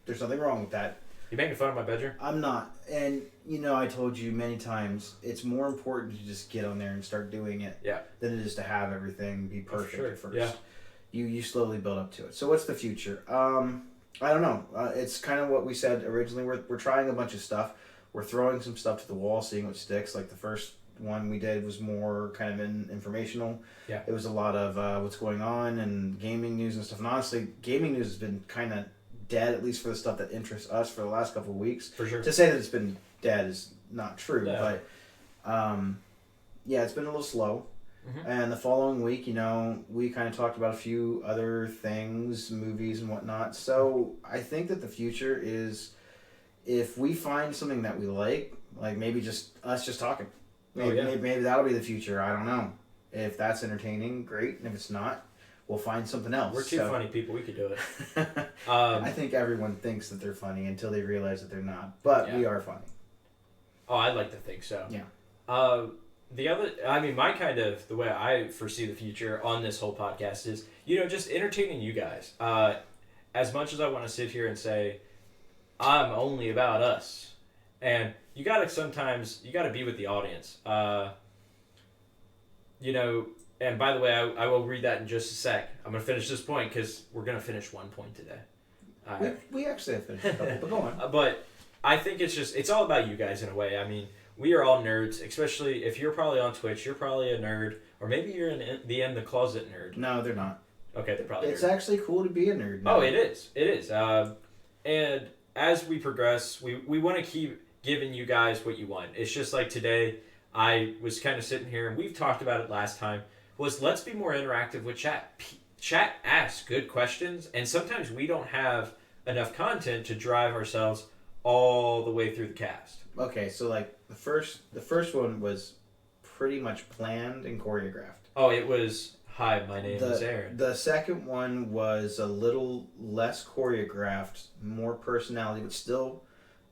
there's nothing wrong with that. You making fun of my bedroom? I'm not. And, I told you many times, it's more important to just get on there and start doing it than it is to have everything be perfect at first. Yeah. You slowly build up to it. So what's the future? I don't know. It's kind of what we said originally. We're trying a bunch of stuff. We're throwing some stuff to the wall, seeing what sticks. Like the first one we did was more kind of informational. Yeah. It was a lot of what's going on and gaming news and stuff. And honestly, gaming news has been kind of dead, at least for the stuff that interests us for the last couple of weeks. For sure. To say that it's been dead is not true, No. but it's been a little slow. Mm-hmm. And the following week, we kind of talked about a few other things, movies and whatnot. So I think that the future is if we find something that we like maybe just us just talking. Maybe that'll be the future. I don't know. If that's entertaining, great. And if it's not, we'll find something else. We're two funny people. We could do it. I think everyone thinks that they're funny until they realize that they're not. But we are funny. Oh, I'd like to think so. Yeah. The way I foresee the future on this whole podcast is, just entertaining you guys. As much as I want to sit here and say, I'm only about us. And you gotta be with the audience. And by the way, I will read that in just a sec. I'm going to finish this point because we're going to finish one point today. We actually have finished a couple, but go on. But I think it's all about you guys in a way. I mean, we are all nerds, especially if you're probably on Twitch, you're probably a nerd, or maybe you're in the closet nerd. No, they're not. Okay, they're probably It's nerd. actually cool to be a nerd now. Oh, it is. It is. And as we progress, we want to keep giving you guys what you want. It's just like today, I was kind of sitting here, and we've talked about it last time, was let's be more interactive with chat. Chat asks good questions, and sometimes we don't have enough content to drive ourselves all the way through the cast. Okay, so like the first one was pretty much planned and choreographed. Oh, it was, hi, my name is Aaron. The second one was a little less choreographed, more personality, but still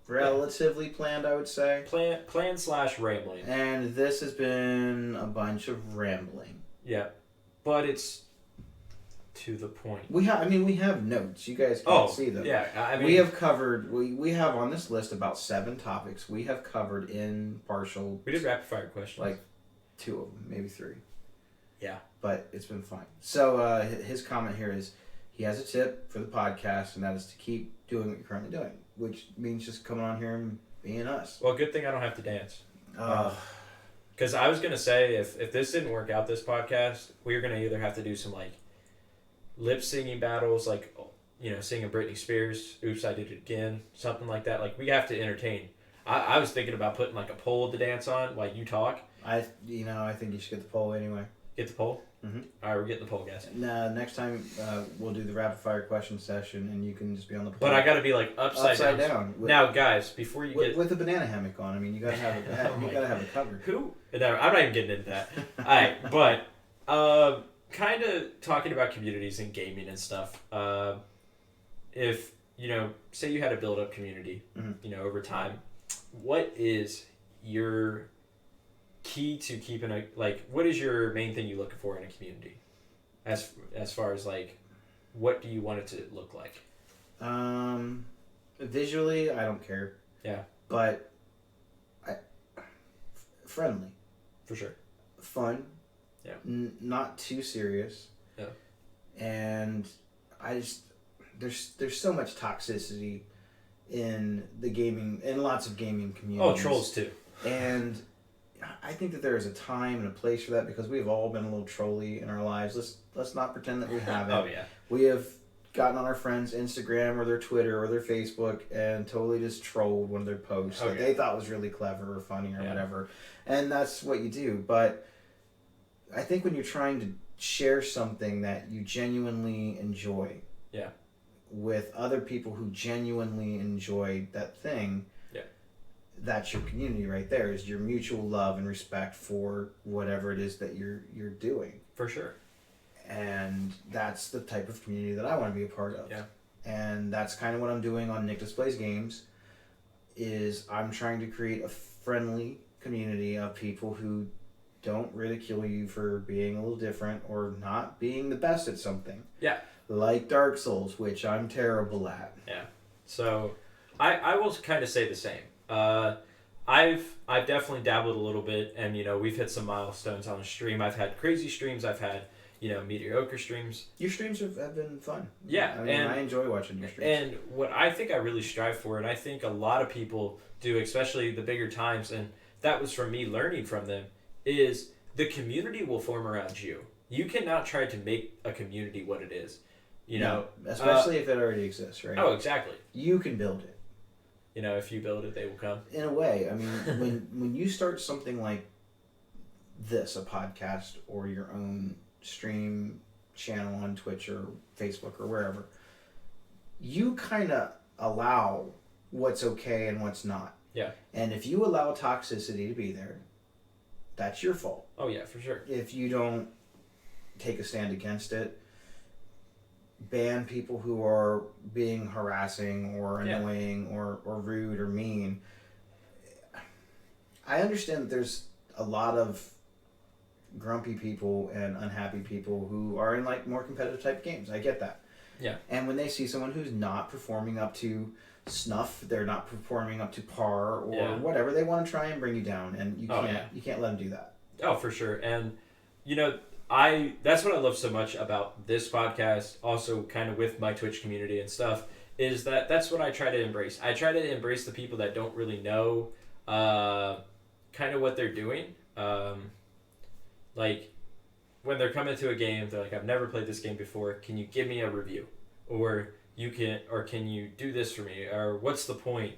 relatively planned, I would say. Plan slash rambling. And this has been a bunch of rambling. Yeah. But it's to the point. We have notes. You guys can't see them. Yeah. I mean, we have covered. We have on this list about 7 topics. We have covered in partial. we did rapid fire questions. Like 2 of them, maybe 3. Yeah. But it's been fine. So his comment here is he has a tip for the podcast, and that is to keep doing what you're currently doing, which means just coming on here and being us. Well, good thing I don't have to dance. Because I was gonna say if this didn't work out, this podcast, we were gonna either have to do some like lip singing battles, like singing Britney Spears, "Oops, I Did It Again," something like that. Like we have to entertain. I was thinking about putting like a poll to dance on while you talk. I think you should get the poll anyway. Get the poll. Mm-hmm. All right, we're getting the poll, guys. Next time we'll do the rapid fire question session, and you can just be on the poll. But I got to be like upside down. Now, guys, before you get with a banana hammock on, I mean, you gotta have it. You gotta have it covered. who? No, I'm not even getting into that. All right, but kind of talking about communities and gaming and stuff. If say you had a build up community, Mm-hmm. Over time, what is your key to keeping what is your main thing you looking for in a community, as far as like what do you want it to look like? Visually, I don't care. Yeah. But friendly, For sure. fun. Yeah. Not too serious. Yeah. And I just there's so much toxicity in lots of gaming communities. Oh, trolls too. And I think that there is a time and a place for that because we've all been a little trolly in our lives. Let's not pretend that we haven't. Oh yeah. We have gotten on our friends' Instagram or their Twitter or their Facebook and totally just trolled one of their posts that they thought was really clever or funny or whatever. And that's what you do. But I think when you're trying to share something that you genuinely enjoy with other people who genuinely enjoy that thing, that's your community right there, is your mutual love and respect for whatever it is that you're doing. For sure. And that's the type of community that I want to be a part of. Yeah. And that's kind of what I'm doing on Nick Displays Games, is I'm trying to create a friendly community of people who don't ridicule you for being a little different or not being the best at something. Yeah. Like Dark Souls, which I'm terrible at. Yeah. So I will kind of say the same. I've definitely dabbled a little bit, and we've hit some milestones on the stream. I've had crazy streams. I've had mediocre streams. Your streams have been fun. Yeah, and I enjoy watching your streams. And what I think I really strive for, and I think a lot of people do, especially the bigger times, and that was from me learning from them, is the community will form around you. You cannot try to make a community what it is. Especially if it already exists, right? Oh, exactly. You can build it. If you build it, they will come. In a way, I mean, when you start something like this, a podcast or your own stream channel on Twitch or Facebook or wherever, you kind of allow what's okay and what's not. Yeah. And if you allow toxicity to be there, that's your fault. Oh yeah, for sure. If you don't take a stand against it, ban people who are being harassing or annoying or rude or mean. I understand that there's a lot of grumpy people and unhappy people who are in more competitive type games. I get that. Yeah. And when they see someone who's not performing up to snuff, they're not performing up to par or whatever, they want to try and bring you down, and you can't let them do that. Oh, for sure. And that's what I love so much about this podcast, also kind of with my Twitch community and stuff, is that's what I try to embrace. I try to embrace the people that don't really know kind of what they're doing. when they're coming to a game, they're like, I've never played this game before. Can you give me a review? Or can you do this for me? Or what's the point?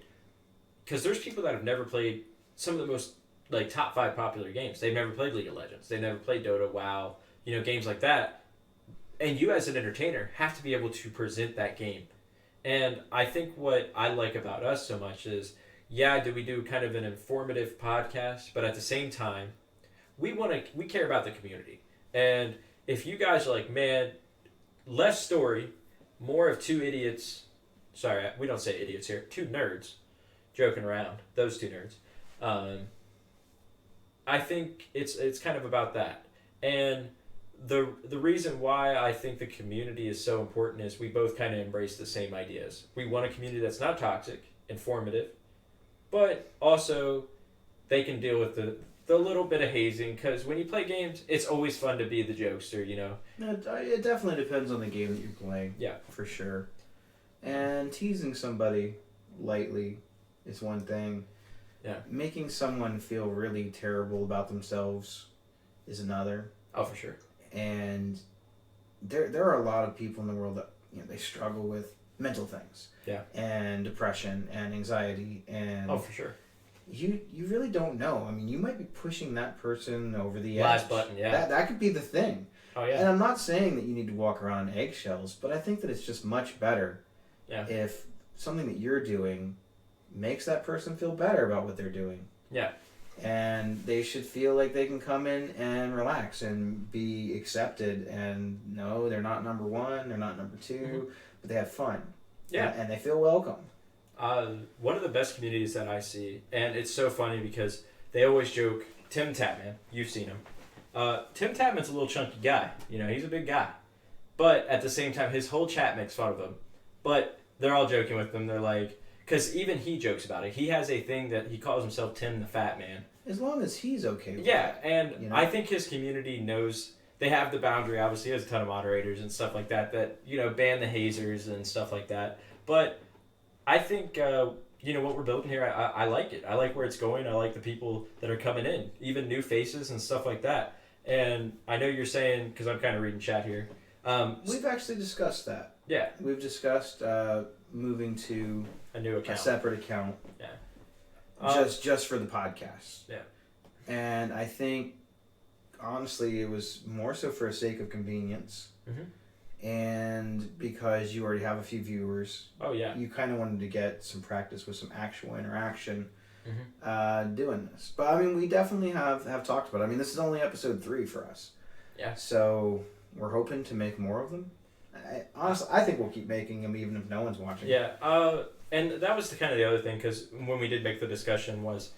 Because there's people that have never played some of the most like top 5 popular games. They've never played League of Legends. They've never played Dota, WoW, games like that. And you as an entertainer have to be able to present that game. And I think what I like about us so much is, do we do kind of an informative podcast, but at the same time, we care about the community. And if you guys are like, man, less story, more of two idiots. Sorry, we don't say idiots here. Two nerds joking around. Those two nerds. I think it's kind of about that. And the reason why I think the community is so important is we both kind of embrace the same ideas. We want a community that's not toxic, informative, but also they can deal with the little bit of hazing, because when you play games, it's always fun to be the jokester, It definitely depends on the game that you're playing. Yeah. For sure. And teasing somebody lightly is one thing. Yeah. Making someone feel really terrible about themselves is another. Oh, for sure. And there are a lot of people in the world that they struggle with mental things. Yeah. And depression and anxiety and Oh, for sure. You really don't know. I mean, you might be pushing that person over the edge. Last button, yeah. That could be the thing. Oh, yeah. And I'm not saying that you need to walk around on eggshells, but I think that it's just much better if something that you're doing makes that person feel better about what they're doing. Yeah. And they should feel like they can come in and relax and be accepted, and no, they're not number one, they're not number two, but they have fun. Yeah. And they feel welcome. One of the best communities that I see, and it's so funny because they always joke, Tim Tapman, you've seen him. Tim Tapman's a little chunky guy. He's a big guy. But at the same time, his whole chat makes fun of him. But they're all joking with him. They're like, because even he jokes about it. He has a thing that he calls himself Tim the Fat Man. As long as he's okay with Yeah, it. and I think his community knows, they have the boundary. Obviously, he has a ton of moderators and stuff like that ban the hazers and stuff like that. But I think, what we're building here, I like it. I like where it's going. I like the people that are coming in, even new faces and stuff like that. And I know you're saying, because I'm kind of reading chat here. We've actually discussed that. Yeah. We've discussed moving to a new account. A separate account. Yeah. Just for the podcast. Yeah. And I think, honestly, it was more so for the sake of convenience. Mm-hmm. And because you already have a few viewers. Oh, yeah. You kind of wanted to get some practice with some actual interaction mm-hmm. Doing this. But, I mean, we definitely have talked about it. I mean, this is only episode 3 for us. Yeah. So, we're hoping to make more of them. Honestly, I think we'll keep making them even if no one's watching. Yeah. And that was the other thing, because when we did make the discussion was,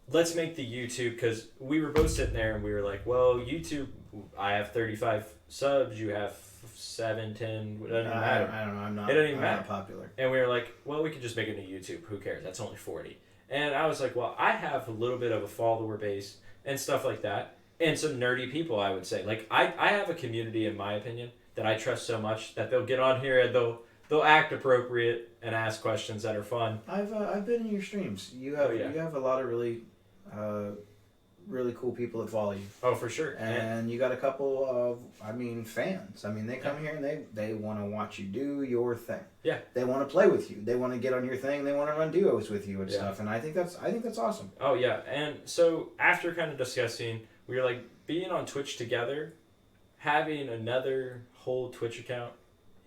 let's make the YouTube, because we were both sitting there and we were like, well, YouTube, I have 35 subs, you have 7, 10, it doesn't even matter. I don't know, I'm not, it doesn't even I'm matter. not popular. And we were like, well, we could just make a new YouTube, who cares, that's only 40. And I was like, well, I have a little bit of a follower base and stuff like that, and some nerdy people, I would say. Like, I have a community, in my opinion, that I trust so much that they'll get on here and they'll act appropriate and ask questions that are fun. I've been in your streams. You have you have a lot of really cool people that follow you. Oh, for sure. And you got a couple of fans. I mean, they come here and they want to watch you do your thing. Yeah. They want to play with you. They want to get on your thing. They want to run duos with you and stuff. And I think that's awesome. Oh yeah. And so after kind of discussing, we were like, being on Twitch together, having another whole Twitch account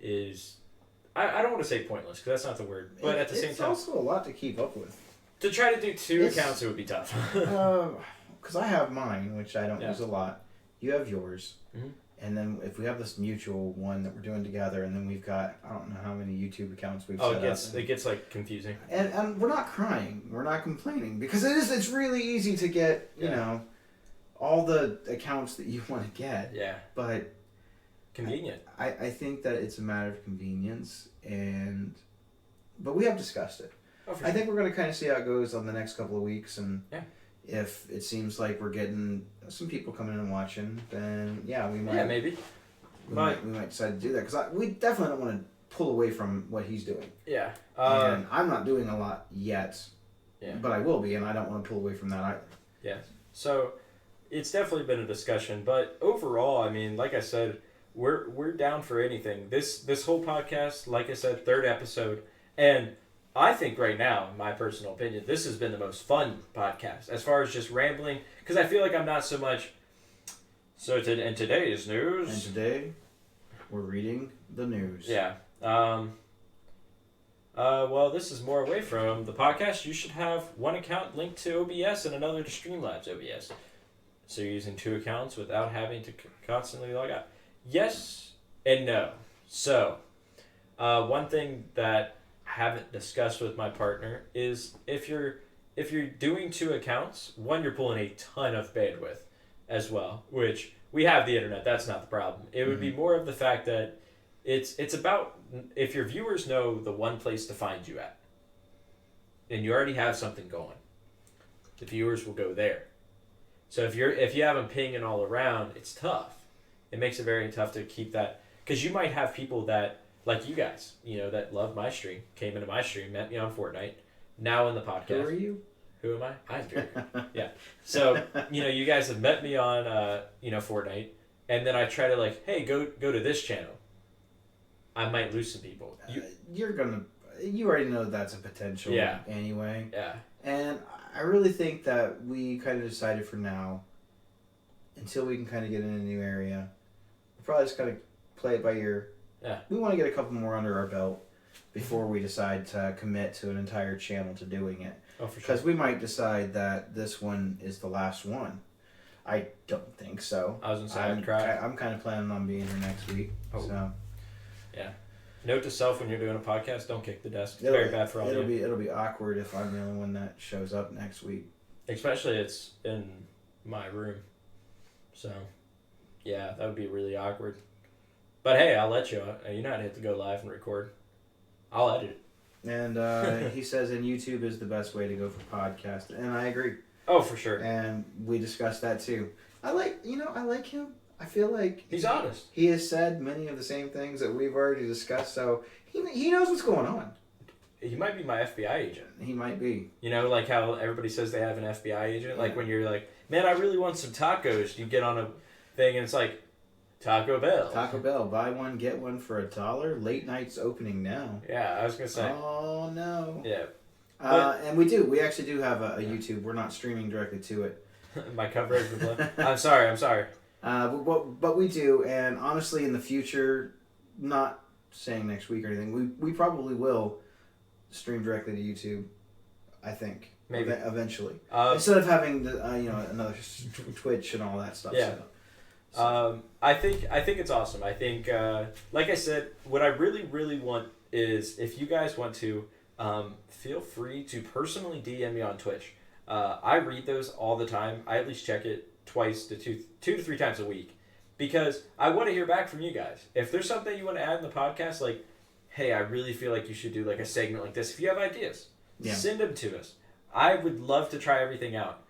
is, I don't want to say pointless, because that's not the word, but at the same time, it's also a lot to keep up with. To try to do 2 accounts, it would be tough. Because I have mine, which I don't use a lot. You have yours. Mm-hmm. And then if we have this mutual one that we're doing together, and then we've got, I don't know how many YouTube accounts we've set up. It gets like confusing. And we're not crying. We're not complaining. Because it's really easy to get, you know, all the accounts that you want to get. Yeah. But convenient. I think that it's a matter of convenience, but we have discussed it. Oh, for I sure. think we're going to kind of see how it goes on the next couple of weeks, and if it seems like we're getting some people coming in and watching, then we might. Yeah, maybe. We might decide to do that, because we definitely don't want to pull away from what he's doing. Yeah. And I'm not doing a lot yet, yeah. but I will be, and I don't want to pull away from that either. Yeah. So, it's definitely been a discussion, but overall, I mean, like I said, we're down for anything. This whole podcast, like I said, third episode, and I think right now, in my personal opinion, this has been the most fun podcast as far as just rambling, because I feel like I'm not so much. So in today's news, And today, we're reading the news. yeah. Well, this is more away from the podcast. You should have one account linked to OBS and another to Streamlabs OBS. So you're using two accounts without having to constantly log out. Yes and no. So, one thing that I haven't discussed with my partner is if you're doing two accounts, one, you're pulling a ton of bandwidth as well, which we have the internet. That's not the problem. It would be more of the fact that it's about if your viewers know the one place to find you at, and you already have something going, the viewers will go there. So if you have them pinging all around, it's tough. It makes it very tough to keep that, because you might have people that like you guys, that love my stream, came into my stream, met me on Fortnite, now in the podcast. Who are you? Who am I? I'm Drew. Yeah. So, you guys have met me on, Fortnite, and then I try to hey, go to this channel. I might lose some people. You already know that's a potential. Yeah. Anyway. Yeah. And I really think that we kind of decided for now, until we can kind of get in a new area, we'll probably just kind of play it by ear. Yeah. We want to get a couple more under our belt before we decide to commit to an entire channel to doing it. Oh, for sure. Because we might decide that this one is the last one. I don't think so. I was going to say, I'd cry. I'm kind of planning on being here next week. Oh. So Note to self, when you're doing a podcast, don't kick the desk. It's very bad for all of you. It'll be awkward if I'm the only one that shows up next week. Especially it's in my room. So, yeah, that would be really awkward. But hey, I'll let you. You know how to hit the go live and record. I'll edit it. And he says, and YouTube is the best way to go for podcast. And I agree. Oh, for sure. And we discussed that too. I like him. I feel like He's honest. He has said many of the same things that we've already discussed, so he knows what's going on. He might be my FBI agent. He might be. Like how everybody says they have an FBI agent. Yeah. Like when you're like, man, I really want some tacos. You get on a thing and it's like, Taco Bell. Taco Bell, buy one, get one for $1. Late night's opening now. Yeah, I was going to say. Oh, no. Yeah. And we actually do have a YouTube. We're not streaming directly to it. My coverage with blood. I'm sorry. But we do, and honestly, in the future, not saying next week or anything, we probably will stream directly to YouTube. I think maybe eventually, instead of having another Twitch and all that stuff. Yeah. I think it's awesome. I think, like I said, what I really, really want is if you guys want to, feel free to personally DM me on Twitch. I read those all the time. I at least check it twice to two to three times a week, because I want to hear back from you guys. If there's something you want to add in the podcast, like, hey, I really feel like you should do like a segment like this. If you have ideas, send them to us. I would love to try everything out.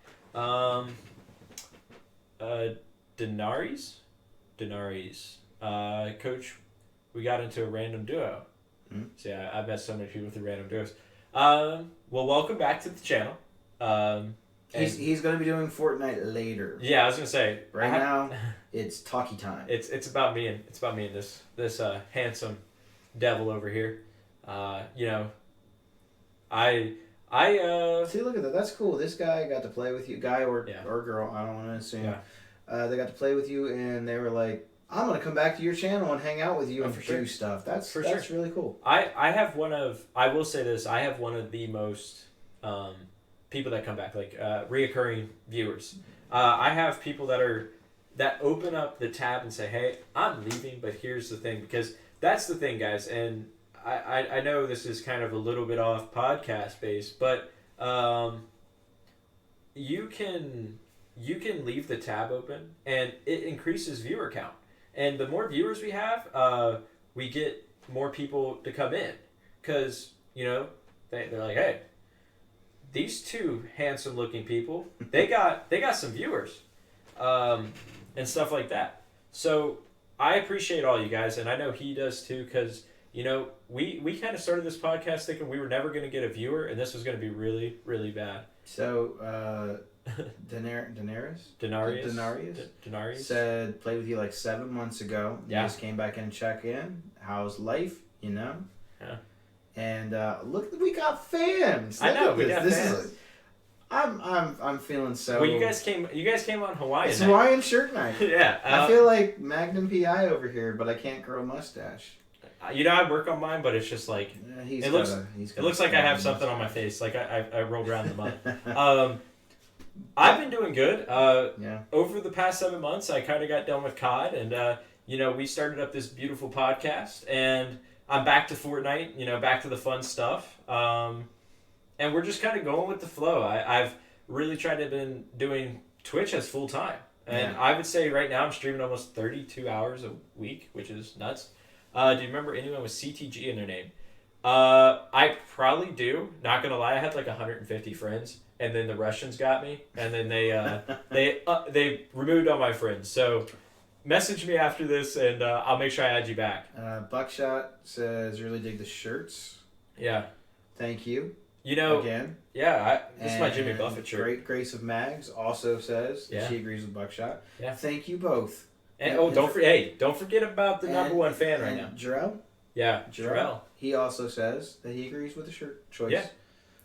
Denaries, Coach, we got into a random duo. Mm-hmm. So yeah, I've met so many people through random duos. Well, welcome back to the channel. He's going to be doing Fortnite later. Yeah, I was gonna say. Right now, it's talkie time. It's about me and this handsome devil over here. I See, look at that. That's cool. This guy got to play with you, guy or girl. I don't want to assume. Yeah. They got to play with you, and they were like, "I'm gonna come back to your channel and hang out with you and do stuff." That's really cool. I will say this. I have one of the most people that come back, like reoccurring viewers. I have people that open up the tab and say, "Hey, I'm leaving, but here's the thing," because that's the thing, guys. And I know this is kind of a little bit off podcast based, but you can leave the tab open and it increases viewer count. And the more viewers we have, we get more people to come in, because they're like, hey, these two handsome looking people, they got some viewers, and stuff like that. So I appreciate all you guys, and I know he does too, because we kind of started this podcast thinking we were never going to get a viewer, and this was going to be really, really bad. So Daenerys Denarius. said played with you like 7 months ago. Yeah. Just came back in and check in. How's life? You know. Yeah. And look, we got fans. I Look know at we this. got This fans. is. I'm feeling so. Well, you guys came on Hawaiian. It's night. Hawaiian shirt night. Yeah. I feel like Magnum PI over here, but I can't grow a mustache. I work on mine, but it's just like He's It looks- got a- he's got it looks a like I have strong something on my mustache. face. Like I rolled around in the mud. I've been doing good. Yeah. Over the past 7 months, I kind of got done with COD, and we started up this beautiful podcast, and I'm back to Fortnite. Back to the fun stuff. And we're just kind of going with the flow. I've really tried to been doing Twitch as full time, and Yeah. I would say right now I'm streaming almost 32 hours a week, which is nuts. Do you remember anyone with CTG in their name? I probably do. Not gonna lie, I had like 150 friends, and then the Russians got me, and then they removed all my friends. So message me after this, and I'll make sure I add you back. Buckshot says really dig the shirts. Yeah, Thank you this again. is my Jimmy And Buffett shirt. Great Grace of Mags also says that Yeah. she agrees with Buckshot. Yeah. Thank you both. And don't forget about the number one fan right now. Jarrell. Yeah, Jarrell. Jarrell. He also says that he agrees with the shirt choice. Yeah.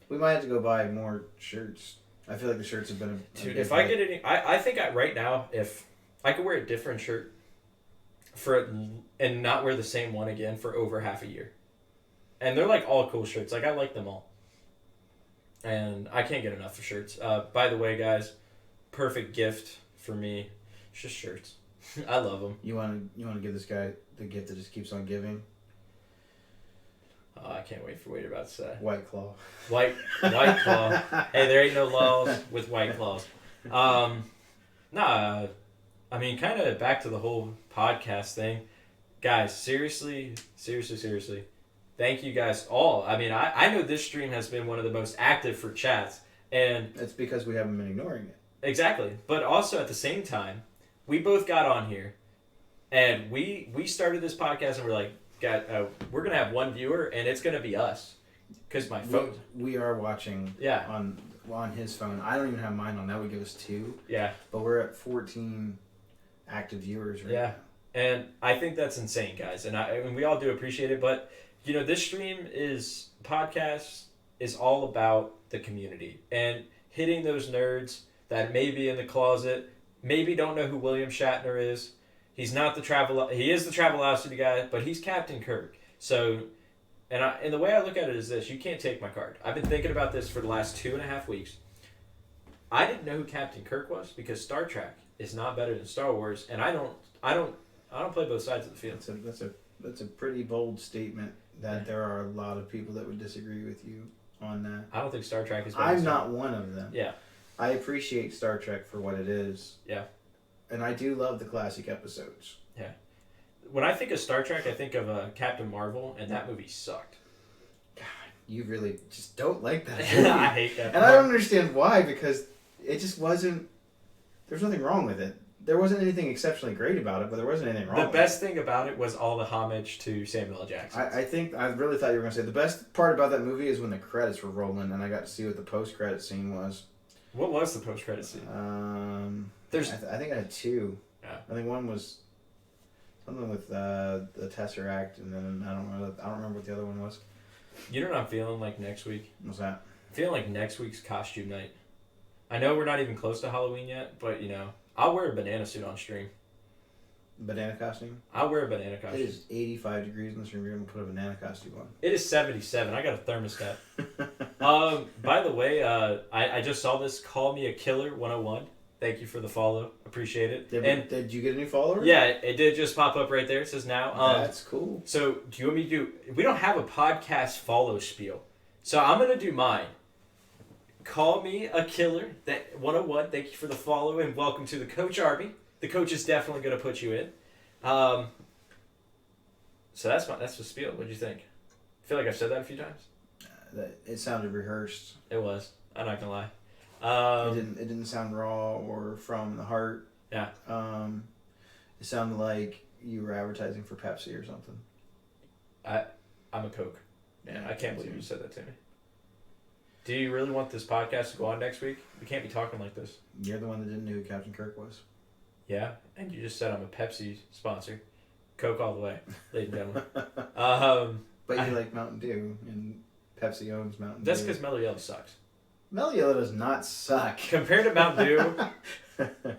We might have to go buy more shirts. I feel like the shirts have been a Dude, big if I hit. get any, I think right now, if I could wear a different shirt and not wear the same one again for over half a year, and they're like all cool shirts. Like I like them all, and I can't get enough of shirts. By the way, guys, perfect gift for me, it's just shirts. I love them. You want to give this guy the gift that just keeps on giving? Oh, I can't wait for what you're about to say. White Claw. White Claw. Hey, there ain't no laws with White Claws. Nah, I mean, kind of back to the whole podcast thing. Guys, seriously. Thank you guys all. I mean, I know this stream has been one of the most active for chats. And It's because we haven't been ignoring it. exactly. But also at the same time, we both got on here and we started this podcast and we're like, we're going to have one viewer and it's going to be us. Because my phone. We are watching Yeah. on his phone. I don't even have mine on. That would give us 2. Yeah. But we're at 14 active viewers right Yeah. now. And I think that's insane, guys. And we all do appreciate it. But, this podcast is all about the community and hitting those nerds that may be in the closet, maybe don't know who William Shatner is. He is the Travelocity guy, but he's Captain Kirk. So, and the way I look at it is this: you can't take my card. I've been thinking about this for the last 2.5 weeks. I didn't know who Captain Kirk was because Star Trek is not better than Star Wars, and I don't play both sides of the field. That's a pretty bold statement that Yeah. there are a lot of people that would disagree with you on that. I don't think Star Trek is better. I'm than Star not one of them. Yeah. I appreciate Star Trek for what it is. Yeah. And I do love the classic episodes. When I think of Star Trek, I think of Captain Marvel, and that movie sucked. You really just don't like that I movie. hate that. And I don't understand why, because it just wasn't. There's nothing wrong with it. There wasn't anything exceptionally great about it, but there wasn't anything wrong The with best thing about it was all the homage to Samuel L. Jackson. I really thought you were going to say the best part about that movie is when the credits were rolling and I got to see what the post-credit scene was. What was the post-credit scene? There's I think I had 2. Yeah. I think one was something with the Tesseract, and then I don't remember what the other one was. You know what I'm feeling like next week? What's that? I'm feeling like next week's costume night. I know we're not even close to Halloween yet, but I'll wear a banana suit on stream. Banana costume? I'll wear a banana It costume. is 85 degrees in this room. You're going to put a banana costume on. It is 77. I got a thermostat. By the way, I just saw this. Call Me a Killer 101. Thank you for the follow. Appreciate it. Did you get a new follower? Yeah, it did just pop up right there. It says now. That's cool. So do you want me to do? We don't have a podcast follow spiel, so I'm gonna do mine. Call Me a Killer 101. Thank you for the follow and welcome to the Coach Army. The coach is definitely gonna put you in. So that's the spiel. What do you think? I feel like I've said that a few times. It sounded rehearsed. It was. I'm not gonna lie. It didn't sound raw or from the heart. Yeah. It sounded like you were advertising for Pepsi or something. I'm a Coke. Yeah, I can't believe you said that to me. Do you really want this podcast to go on next week? We can't be talking like this. You're the one that didn't know who Captain Kirk was. Yeah, and you just said I'm a Pepsi sponsor. Coke all the way, ladies and gentlemen. But you like Mountain Dew, and Pepsi owns Mountain That's Dew. because Mellow Yellow sucks. Mellow Yellow does not suck. Compared to Mountain Dew,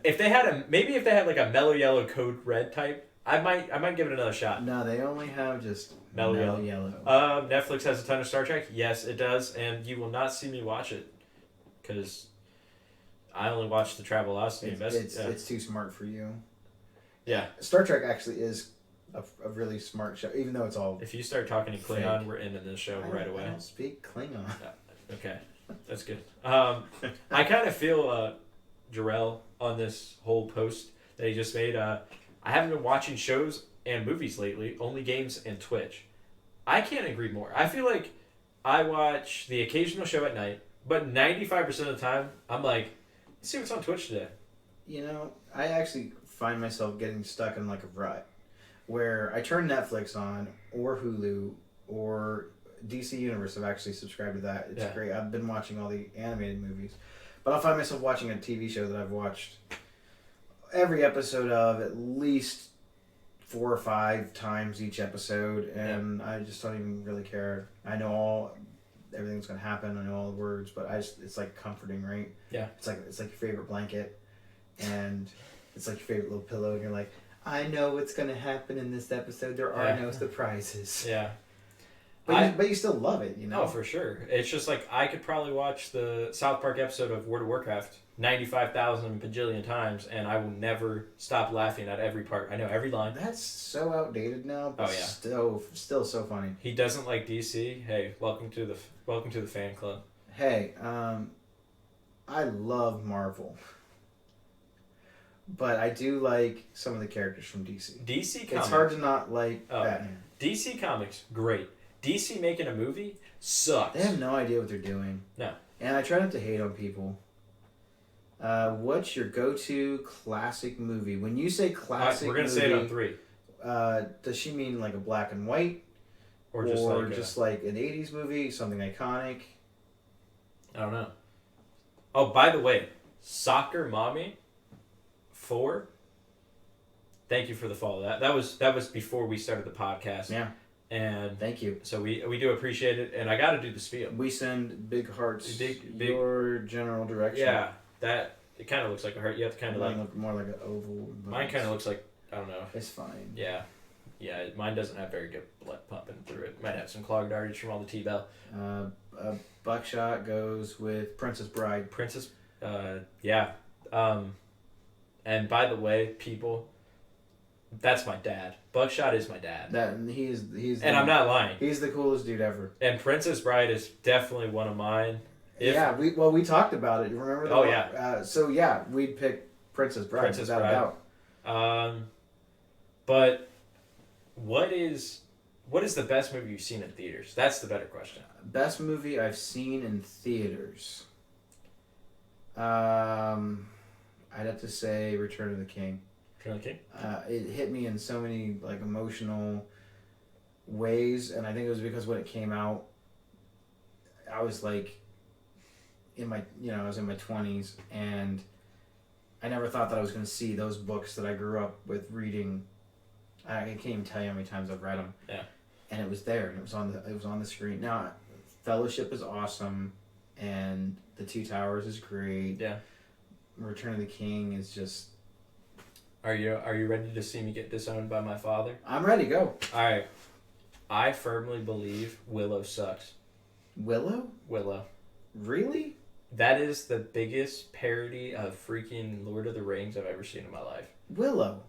if they had like a Mellow Yellow Code Red type, I might give it another shot. No, they only have just Mellow Yellow. Netflix has a ton of Star Trek. Yes, it does, and you will not see me watch it because I only watch the Travelocity. It's too smart for you. Yeah. Star Trek actually is a really smart show, even though it's all. If you start talking to Klingon, Fake. we're ending this show I right don't- away. I don't speak Klingon. Okay, that's good. I kind of feel Jarrell on this whole post that he just made. I haven't been watching shows and movies lately, only games and Twitch. I can't agree more. I feel like I watch the occasional show at night, but 95% of the time, I'm like, let's see what's on Twitch today. You know, I actually find myself getting stuck in like a rut where I turn Netflix on or Hulu or DC Universe. I've actually subscribed to that. It's Yeah. great. I've been watching all the animated movies, but I'll find myself watching a TV show that I've watched every episode of at least 4 or 5 times each episode, and I just don't even really care. I know everything's gonna happen. I know all the words, but it's like comforting, right? Yeah. It's like your favorite blanket, and it's like your favorite little pillow, and you're like, I know what's gonna happen in this episode. There are no surprises. Yeah. But you still love it, you know. Oh, for sure. It's just like I could probably watch the South Park episode of World of Warcraft 95,000 bajillion times, and I will never stop laughing at every part. I know every line. That's so outdated now, but Oh, yeah. still so funny. He doesn't like DC. Hey, welcome to the fan club. Hey, I love Marvel, but I do like some of the characters from DC. DC Comics. It's hard to not like Oh. Batman. DC Comics, great. DC making a movie sucks. They have no idea what they're doing. No. And I try not to hate on people. What's your go-to classic movie? When you say classic We're gonna movie, say it on 3, does she mean like a black and white, or just like an '80s movie, something iconic? I don't know. Oh, by the way, Soccer Mommy 4. Thank you for the follow. That was before we started the podcast. Yeah. And Thank you. so we do appreciate it, and I got to do the spiel. We send big hearts. Big- your general direction. Yeah, that it kind of looks like a heart. You have to kind of Mine like look more like an oval. but mine. Kind of looks like, I don't know. It's fine. Yeah, mine doesn't have very good blood pumping through it. Might have some clogged arteries from all the T-bell. Buckshot goes with Princess Bride. Princess, yeah. And by the way, people, that's my dad. Buckshot is my dad. He's And I'm not lying. He's the coolest dude ever. And Princess Bride is definitely one of mine. Yeah, we talked about it. You remember that? Oh, yeah. So yeah, we'd pick Princess Bride without a doubt. But what is the best movie you've seen in theaters? That's the better question. Best movie I've seen in theaters. I'd have to say Return of the King. Return of the King? It hit me in so many like emotional ways, and I think it was because when it came out, I was like I was in my 20s, and I never thought that I was going to see those books that I grew up with reading. I can't even tell you how many times I've read them. Yeah. And it was there, and it was on the screen. Now, Fellowship is awesome, and The Two Towers is great. Yeah. Return of the King is just. Are you ready to see me get disowned by my father? I'm ready. Go. All right. I firmly believe Willow sucks. Willow? Really? That is the biggest parody of freaking Lord of the Rings I've ever seen in my life. Willow.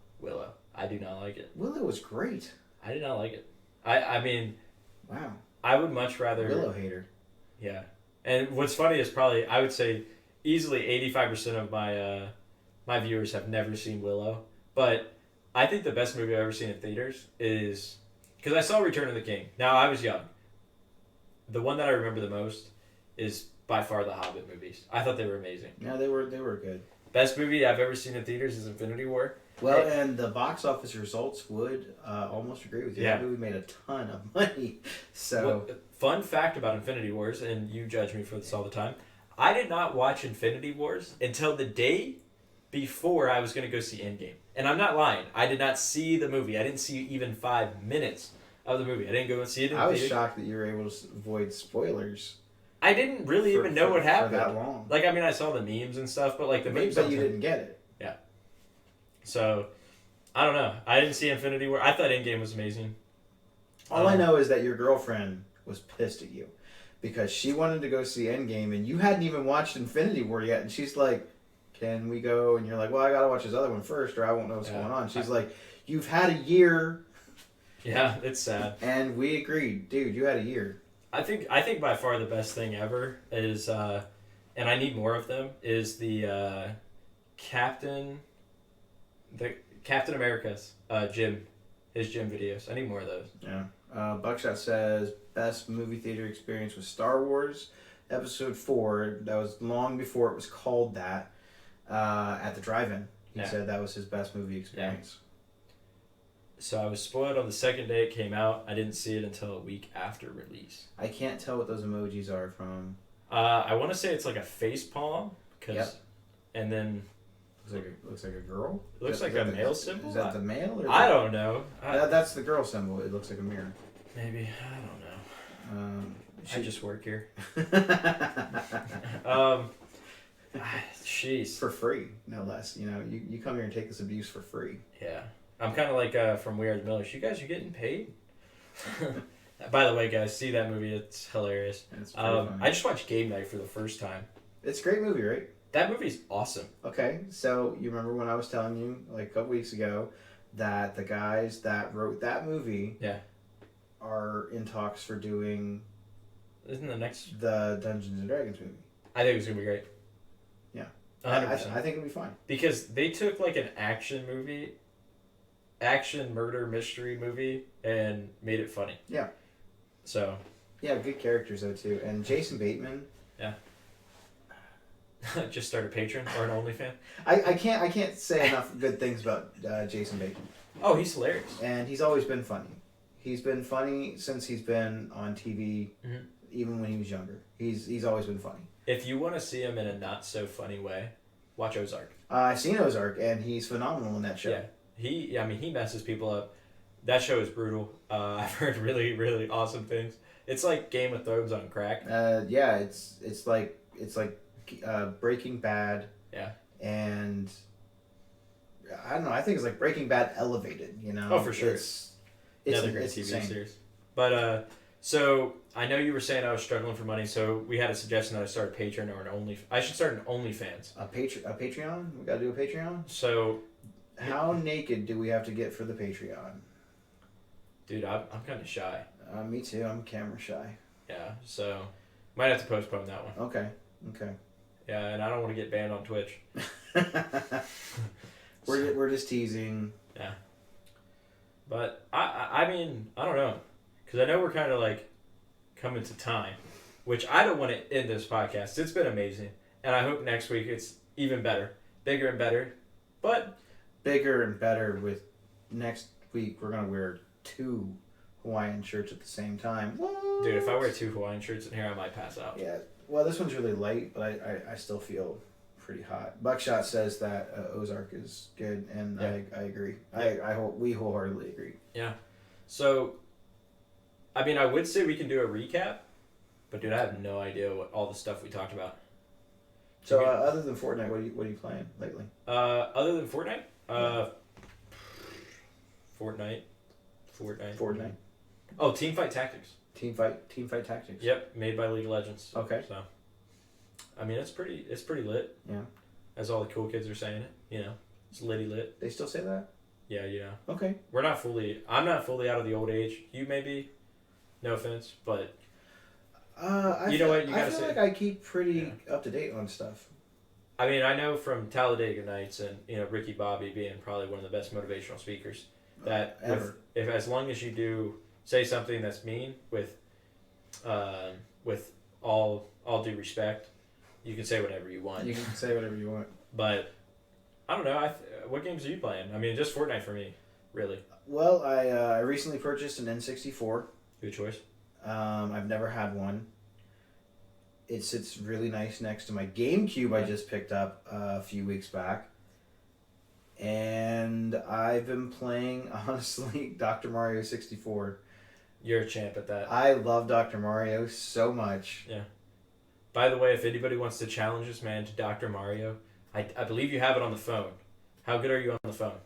I do not like it. Willow was great. I did not like it. I mean, Wow. I would much rather. Willow hater. Yeah. And what's funny is probably, I would say, easily 85% of my viewers have never seen Willow. But I think the best movie I've ever seen in theaters is, because I saw Return of the King. Now, I was young. The one that I remember the most is by far the Hobbit movies. I thought they were amazing. Yeah, they were good. Best movie I've ever seen in theaters is Infinity War. Well, Hey. and the box office results would almost agree with you. Yeah. That movie made a ton of money. So Well, fun fact about Infinity Wars, and you judge me for this all the time. I did not watch Infinity Wars until the day before I was going to go see Endgame. And I'm not lying. I did not see the movie. I didn't see even 5 minutes of the movie. I didn't go and see it in I was theater. shocked that you were able to avoid spoilers. I didn't really for- even know for- what for happened. that long. Like, I mean, I saw the memes and stuff, but like the memes. But you don't- didn't get it. So, I don't know. I didn't see Infinity War. I thought Endgame was amazing. All I know is that your girlfriend was pissed at you because she wanted to go see Endgame and you hadn't even watched Infinity War yet, and she's like, "Can we go?" And you're like, "Well, I gotta watch this other one first, or I won't know what's Yeah. going on." She's like, "You've had a year," Yeah, it's sad. and we agreed, dude. You had a year. I think by far the best thing ever is, and I need more of them. Is the Captain America's his gym videos. I need more of those. Yeah. Buckshot says best movie theater experience was Star Wars Episode 4. That was long before it was called that. At the drive-in, he Yeah. said that was his best movie experience. So I was spoiled on the second day it came out. I didn't see it until a week after release. I can't tell what those emojis are from. I want to say it's like a face palm, Yep. and then Looks like a girl. it looks Is like that a the- male symbol. Is that the male? Or I don't know. That's the girl symbol. It looks like a mirror. Maybe I don't know. I She just work here. for Jeez. free, no less. You know, you come here and take this abuse for free. Yeah. I'm kind of like from We Are the Millers. You guys are getting paid? By the way, guys, see that movie. It's hilarious. It's pretty funny. I just watched Game Night for the first time. It's a great movie, right? That movie's awesome. Okay, so you remember when I was telling you like a couple weeks ago that the guys that wrote that movie Yeah. are in talks for doing Isn't the next... the Dungeons and Dragons movie. I think it's going to be great. Yeah. 100%. I think it'll be fine. Because they took like an action murder mystery movie, and made it funny. Yeah. So, Yeah, good characters though too, and Jason Bateman. just start a Patreon or an OnlyFans. I can't say enough good things about Jason Bateman, Oh, he's hilarious. and he's always been funny. He's been funny since he's been on TV, Mhm. even when he was younger. He's always been funny. If you want to see him in a not so funny way, watch Ozark. I've seen Ozark, and he's phenomenal in that show. Yeah. He messes people up. That show is brutal. I've heard really, really awesome things. It's like Game of Thrones on crack. Yeah, it's like Breaking Bad. Yeah. And I don't know. I think it's like Breaking Bad elevated. You know. Oh, for sure. It's Another great it's TV insane. series. But so I know you were saying I was struggling for money, so we had a suggestion that I start a Patreon or I should start an OnlyFans. A Patreon. We gotta do a Patreon. So, How naked do we have to get for the Patreon? dude, I'm kind of shy. Me too. I'm camera shy. Yeah. So, might have to postpone that one. Okay. Yeah, and I don't want to get banned on Twitch. We're just teasing. But I mean, I don't know, because I know we're kind of like coming to time, which I don't want to end this podcast. It's been amazing, and I hope next week it's even better, bigger and better. But Bigger and better with next week. We're gonna wear 2 Hawaiian shirts at the same time. What? dude, if I wear 2 Hawaiian shirts in here, I might pass out. Yeah. Well, this one's really light, but I still feel pretty hot. Buckshot says that Ozark is good, and Yeah. I agree. Yeah. We wholeheartedly agree. So, I mean, I would say we can do a recap, but dude, I have no idea what all the stuff we talked about. So Okay. other than Fortnite, what are you playing lately? Other than Fortnite, Fortnite. Fortnite. Oh, Teamfight Tactics. Teamfight Tactics. Yep, made by League of Legends. Okay. So, I mean, it's pretty lit. Yeah. As all the cool kids are saying it, it's litty lit. They still say that? Yeah, Okay. I'm not fully out of the old age. You may be, no offense, but I You know what, you I gotta feel say- like I keep pretty up to date on stuff. I mean, I know from Talladega Nights and Ricky Bobby being probably one of the best motivational speakers that Ever. if as long as you do say something that's mean with all due respect, you can say whatever you want. You can say whatever you want. But I don't know. What games are you playing? I mean, just Fortnite for me, really. Well, I recently purchased an N64. Good choice. I've never had one. It sits really nice next to my GameCube I just picked up a few weeks back. And I've been playing, honestly, Dr. Mario 64. You're a champ at that. I love Dr. Mario so much. Yeah. By the way, if anybody wants to challenge this man to Dr. Mario, I believe you have it on the phone. How good are you on the phone?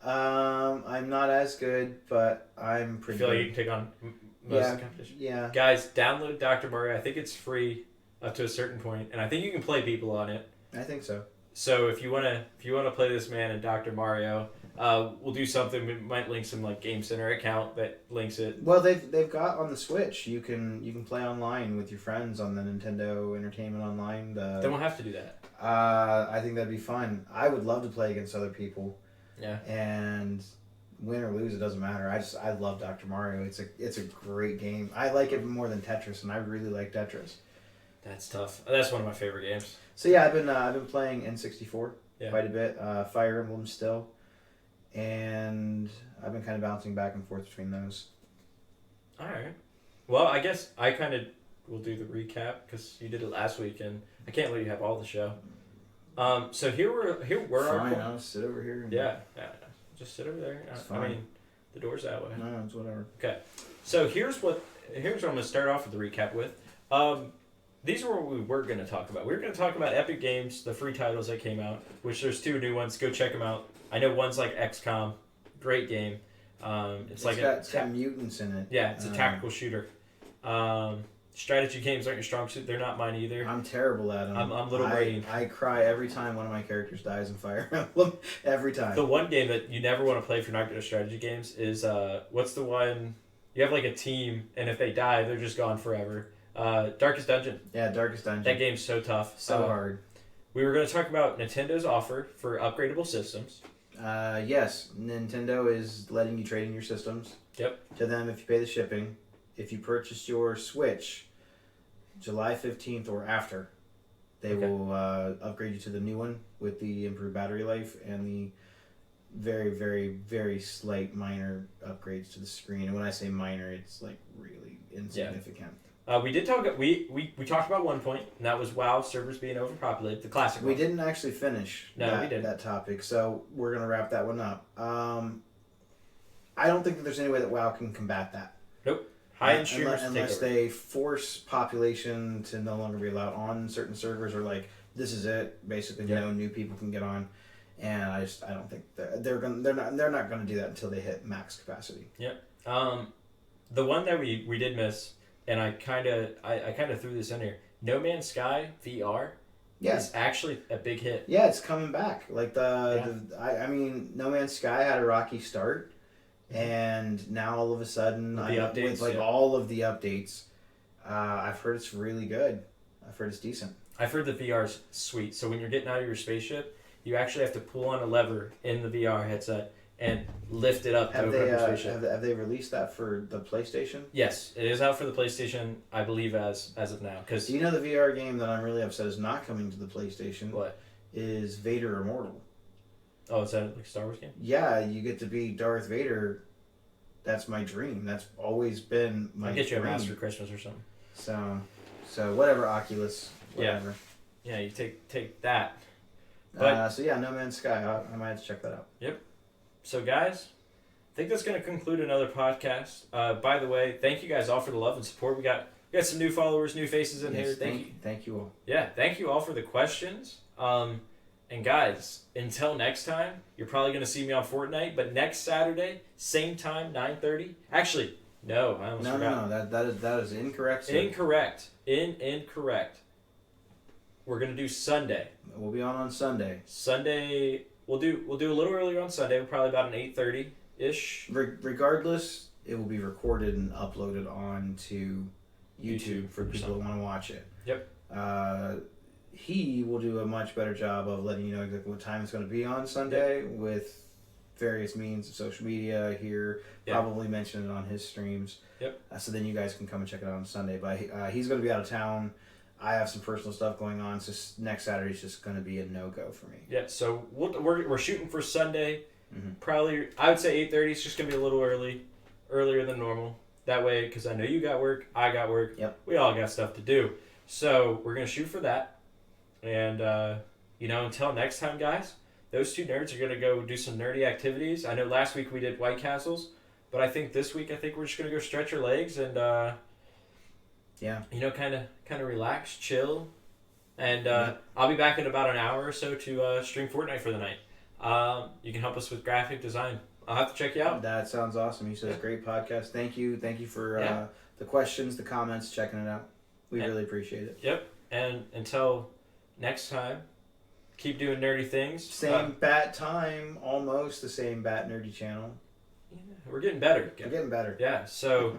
I'm not as good, but I'm I pretty feel good. like you can take on most of the competition. Yeah. Guys, download Dr. Mario. I think it's free up to a certain point, and I think you can play people on it. I think so. So if you wanna play this man in Dr. Mario, we'll do something. We might link some like Game Center account that links it. Well, they've got on the Switch. You can play online with your friends on the Nintendo Entertainment Online. Then we'll have to do that. I think that'd be fun. I would love to play against other people. Yeah. And win or lose, it doesn't matter. I love Dr. Mario. It's a great game. I like it more than Tetris, and I really like Tetris. That's tough. That's one of my favorite games. So yeah, I've been playing N64 Yeah. quite a bit. Fire Emblem still, and I've been kind of bouncing back and forth between those. All right. Well, I guess I kind of will do the recap because you did it last week, and I can't let you have all the show. So here were our Fine, I'll sit over here. And yeah, just sit over there. It's I fine. mean, the door's that way. No, it's whatever. So here's what I'm going to start off with the recap with. These are what we were going to talk about. We were going to talk about Epic Games, the free titles that came out, which there's 2 new ones. Go check them out. I know one's like XCOM, great game. It's got mutants in it. Yeah, it's a tactical shooter. Strategy games aren't your strong suit. They're not mine either. I'm terrible at them. I'm little brain. I cry every time one of my characters dies in Fire Emblem. Every time. The one game that you never want to play if you're not good at strategy games is what's the one? You have like a team, and if they die, they're just gone forever. Darkest Dungeon. Yeah, Darkest Dungeon. That game's so tough. So hard. We were going to talk about Nintendo's offer for upgradable systems. Yes, Nintendo is letting you trade in your systems. Yep. To them if you pay the shipping. If you purchase your Switch July 15th or after, they will upgrade you to the new one with the improved battery life and the very, very, very slight minor upgrades to the screen. And when I say minor, it's like really insignificant. We did talk. We talked about one point, and that was WoW servers being overpopulated. The classic. We didn't actually finish we didn't. that topic, so we're gonna wrap that one up. I don't think that there's any way that WoW can combat that. Nope. High-end streamers unless they force population to no longer be allowed on certain servers, or like this is it. Basically, no new people can get on, and I don't think they're not gonna do that until they hit max capacity. Yep. The one that we did miss. And I kind of threw this in here. No Man's Sky VR is actually a big hit. Yeah, it's coming back. Like I mean, No Man's Sky had a rocky start, and now all of a sudden, with all of the updates, I've heard it's really good. I've heard it's decent. I've heard the VR's sweet. So when you're getting out of your spaceship, you actually have to pull on a lever in the VR headset and lift it up to open up your spaceship. Have they released that for the PlayStation? Yes, it is out for the PlayStation, I believe, as of now. Do you know the VR game that I'm really upset is not coming to the PlayStation? What? Is Vader Immortal. Oh, is that like a Star Wars game? Yeah, you get to be Darth Vader. That's my dream. That's always been my dream. I'll get you a mouse for Christmas or something. So whatever, Oculus, whatever. Yeah, you take that. But so yeah, No Man's Sky. I might have to check that out. Yep. So guys, I think that's going to conclude another podcast. By the way, thank you guys all for the love and support. We got some new followers, new faces in here. Thank you all. Yeah, thank you all for the questions. And guys, until next time, you're probably going to see me on Fortnite, but next Saturday, same time, 9:30. Actually, no, I almost forgot. No, that is incorrect. Sir. Incorrect. Incorrect. We're going to do Sunday. We'll be on Sunday. Sunday, we'll do a little earlier on Sunday, probably about an 8:30-ish. Regardless, it will be recorded and uploaded onto YouTube for people that want to watch it. Yep. He will do a much better job of letting you know exactly what time it's going to be on Sunday with various means of social media here. Yep. Probably mention it on his streams. Yep. So then you guys can come and check it out on Sunday. But he's going to be out of town I have some personal stuff going on, so next Saturday's just going to be a no-go for me. Yeah, so we're shooting for Sunday. Mm-hmm. Probably, I would say 8:30. It's just gonna be a little earlier than normal. That way, because I know you got work, I got work. Yep. We all got stuff to do. So we're gonna shoot for that, and until next time, guys. Those two nerds are gonna go do some nerdy activities. I know last week we did White Castles, but I think this week we're just gonna go stretch our legs and kind of relax, chill, and I'll be back in about an hour or so to stream Fortnite for the night. You can help us with graphic design. I'll have to check you out. That sounds awesome. You said it's a great podcast. Thank you for the questions, the comments, checking it out. We really appreciate it. Yep. And until next time, keep doing nerdy things. Same bat time, almost the same bat nerdy channel. Yeah, we're getting better. We're getting better. Yeah. So,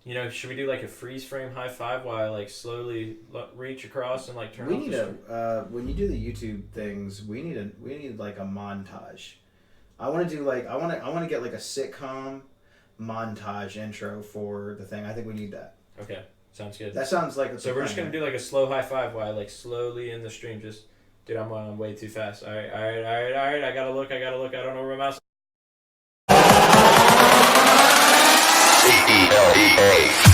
should we do like a freeze frame high five while I like slowly reach across and like turn? We off need the when you do the YouTube things, we need like a montage. I want to get like a sitcom montage intro for the thing. I think we need that. Okay, sounds good. That sounds like so. We're just gonna do like a slow high five while I like slowly in the stream. Just, dude, I'm way too fast. All right. I gotta look. I don't know where my mouse. CELEA.